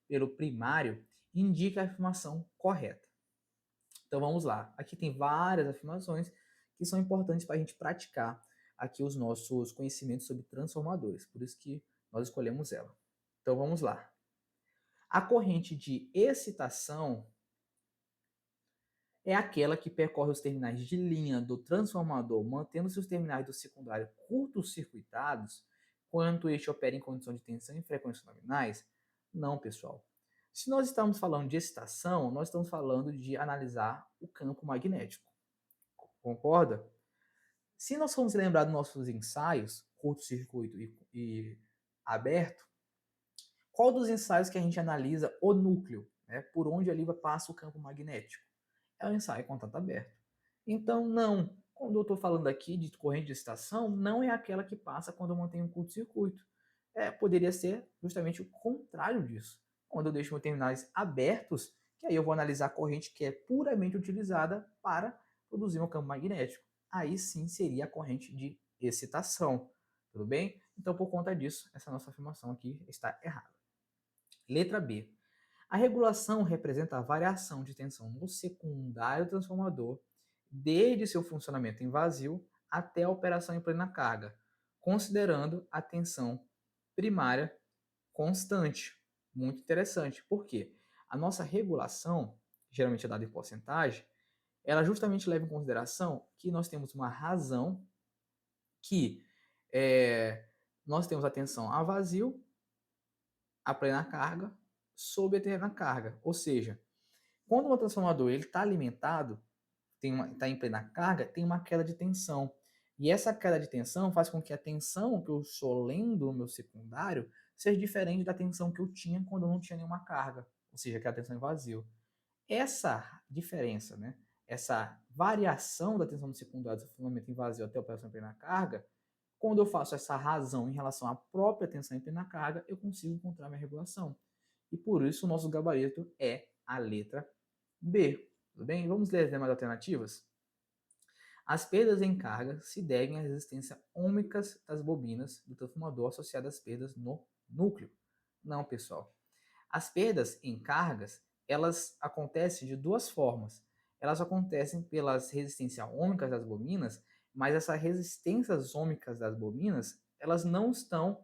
pelo primário, indica a afirmação correta. Então vamos lá. Aqui tem várias afirmações que são importantes para a gente praticar aqui os nossos conhecimentos sobre transformadores. Por isso que nós escolhemos ela. Então vamos lá. A corrente de excitação é aquela que percorre os terminais de linha do transformador, mantendo seus terminais do secundário curto-circuitados, quando este opera em condição de tensão e frequências nominais? Não, pessoal. Se nós estamos falando de excitação, nós estamos falando de analisar o campo magnético. Concorda? Se nós formos lembrar dos nossos ensaios, curto-circuito e aberto, qual dos ensaios que a gente analisa o núcleo, né, por onde ali passa o campo magnético? É o ensaio em contato aberto. Então, não. Quando eu estou falando aqui de corrente de excitação, não é aquela que passa quando eu mantenho um curto-circuito. Poderia ser justamente o contrário disso. Quando eu deixo meus terminais abertos, que aí eu vou analisar a corrente que é puramente utilizada para produzir um campo magnético. Aí sim seria a corrente de excitação, tudo bem? Então, por conta disso, essa nossa afirmação aqui está errada. Letra B. A regulação representa a variação de tensão no secundário transformador, desde seu funcionamento em vazio até a operação em plena carga, considerando a tensão primária constante. Muito interessante. Por quê? A nossa regulação, geralmente é dada em porcentagem, ela justamente leva em consideração que nós temos uma razão que nós temos a tensão a vazio, a plena carga, sob a eterna carga. Ou seja, quando o transformador está alimentado, está em plena carga, tem uma queda de tensão. E essa queda de tensão faz com que a tensão que eu estou lendo no meu secundário seja diferente da tensão que eu tinha quando eu não tinha nenhuma carga, ou seja, que é a tensão em vazio. Essa diferença, né, essa variação da tensão no secundário do fundamento em vazio até a operação em plena carga, quando eu faço essa razão em relação à própria tensão em plena carga, eu consigo encontrar minha regulação. E por isso o nosso gabarito é a letra B. Tudo bem? Vamos ler as demais alternativas? As perdas em carga se devem à resistência ômicas das bobinas do transformador associadas às perdas no núcleo. Não, pessoal. As perdas em cargas, elas acontecem de duas formas. Elas acontecem pelas resistências ômicas das bobinas, mas essas resistências ômicas das bobinas, elas não estão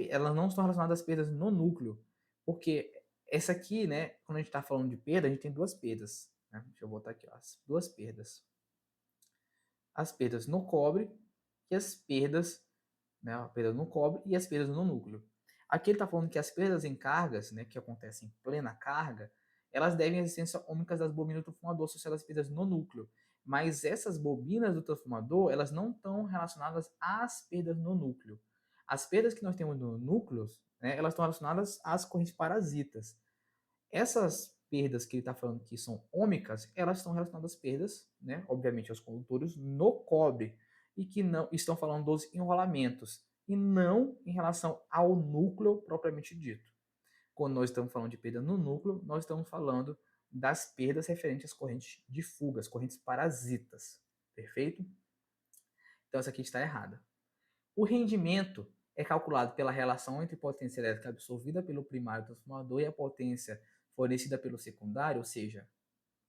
elas não estão relacionadas às perdas no núcleo, porque essa aqui, né, quando a gente está falando de perda, a gente tem duas perdas. Né? Deixa eu botar aqui, ó, as duas perdas. As perdas no cobre e as perdas, né, a perda no cobre e as perdas no núcleo. Aqui ele está falando que as perdas em cargas, né, que acontecem em plena carga, elas devem à resistência ômicas das bobinas do transformador associadas às perdas no núcleo. Mas essas bobinas do transformador, elas não estão relacionadas às perdas no núcleo. As perdas que nós temos no núcleo, né, elas estão relacionadas às correntes parasitas. Essas perdas que ele está falando que são ômicas, elas estão relacionadas às perdas, né, obviamente aos condutores, no cobre, e que não estão falando dos enrolamentos, e não em relação ao núcleo propriamente dito. Quando nós estamos falando de perda no núcleo, nós estamos falando das perdas referentes às correntes de fuga, as correntes parasitas. Perfeito? Então essa aqui está errada. O rendimento é calculado pela relação entre potência elétrica absorvida pelo primário transformador e a potência fornecida pelo secundário, ou seja,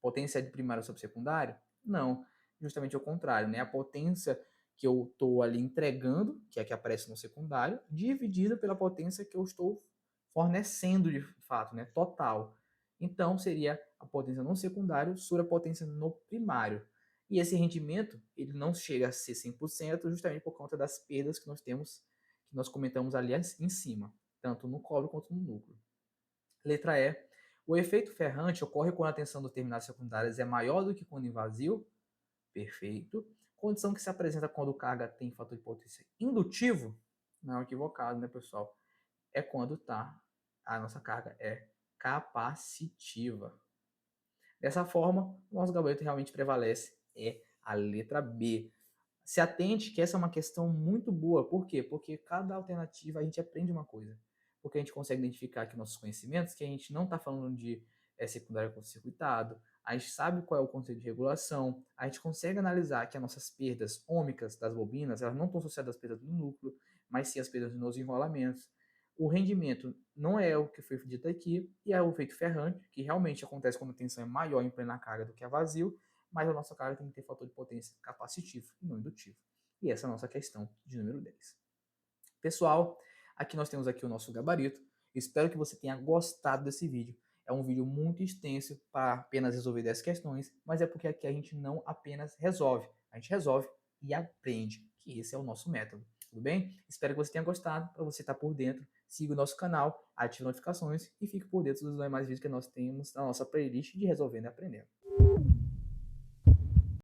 potência de primário sobre secundário? Não, justamente o contrário, né? A potência que eu estou ali entregando, que é a que aparece no secundário, dividida pela potência que eu estou fornecendo de fato, né? Total. Então, seria a potência no secundário sobre a potência no primário. E esse rendimento, ele não chega a ser 100% justamente por conta das perdas que nós temos, que nós comentamos ali em cima, tanto no cobre quanto no núcleo. Letra E. O efeito ferrante ocorre quando a tensão dos terminais secundários é maior do que quando em vazio. Perfeito. Condição que se apresenta quando carga tem fator de potência indutivo. Não, equivocado, né, pessoal? É quando a nossa carga é capacitiva. Dessa forma, o nosso gabarito realmente prevalece, é a letra B. Se atente que essa é uma questão muito boa. Por quê? Porque cada alternativa a gente aprende uma coisa. Porque a gente consegue identificar aqui nossos conhecimentos, que a gente não está falando de secundário curto-circuitado, a gente sabe qual é o conceito de regulação, a gente consegue analisar que as nossas perdas ômicas das bobinas, elas não estão associadas às perdas do núcleo, mas sim às perdas nos enrolamentos. O rendimento não é o que foi dito aqui, e é o efeito ferrante, que realmente acontece quando a tensão é maior em plena carga do que a vazio, mas a nossa carga tem que ter fator de potência capacitivo e não indutivo. E essa é a nossa questão de número 10. Pessoal, aqui nós temos aqui o nosso gabarito. Espero que você tenha gostado desse vídeo. É um vídeo muito extenso para apenas resolver 10 questões, mas é porque aqui a gente não apenas resolve, a gente resolve e aprende, que esse é o nosso método. Tudo bem? Espero que você tenha gostado. Para você estar por dentro, siga o nosso canal, ative notificações e fique por dentro dos demais vídeos que nós temos na nossa playlist de Resolvendo e Aprendendo.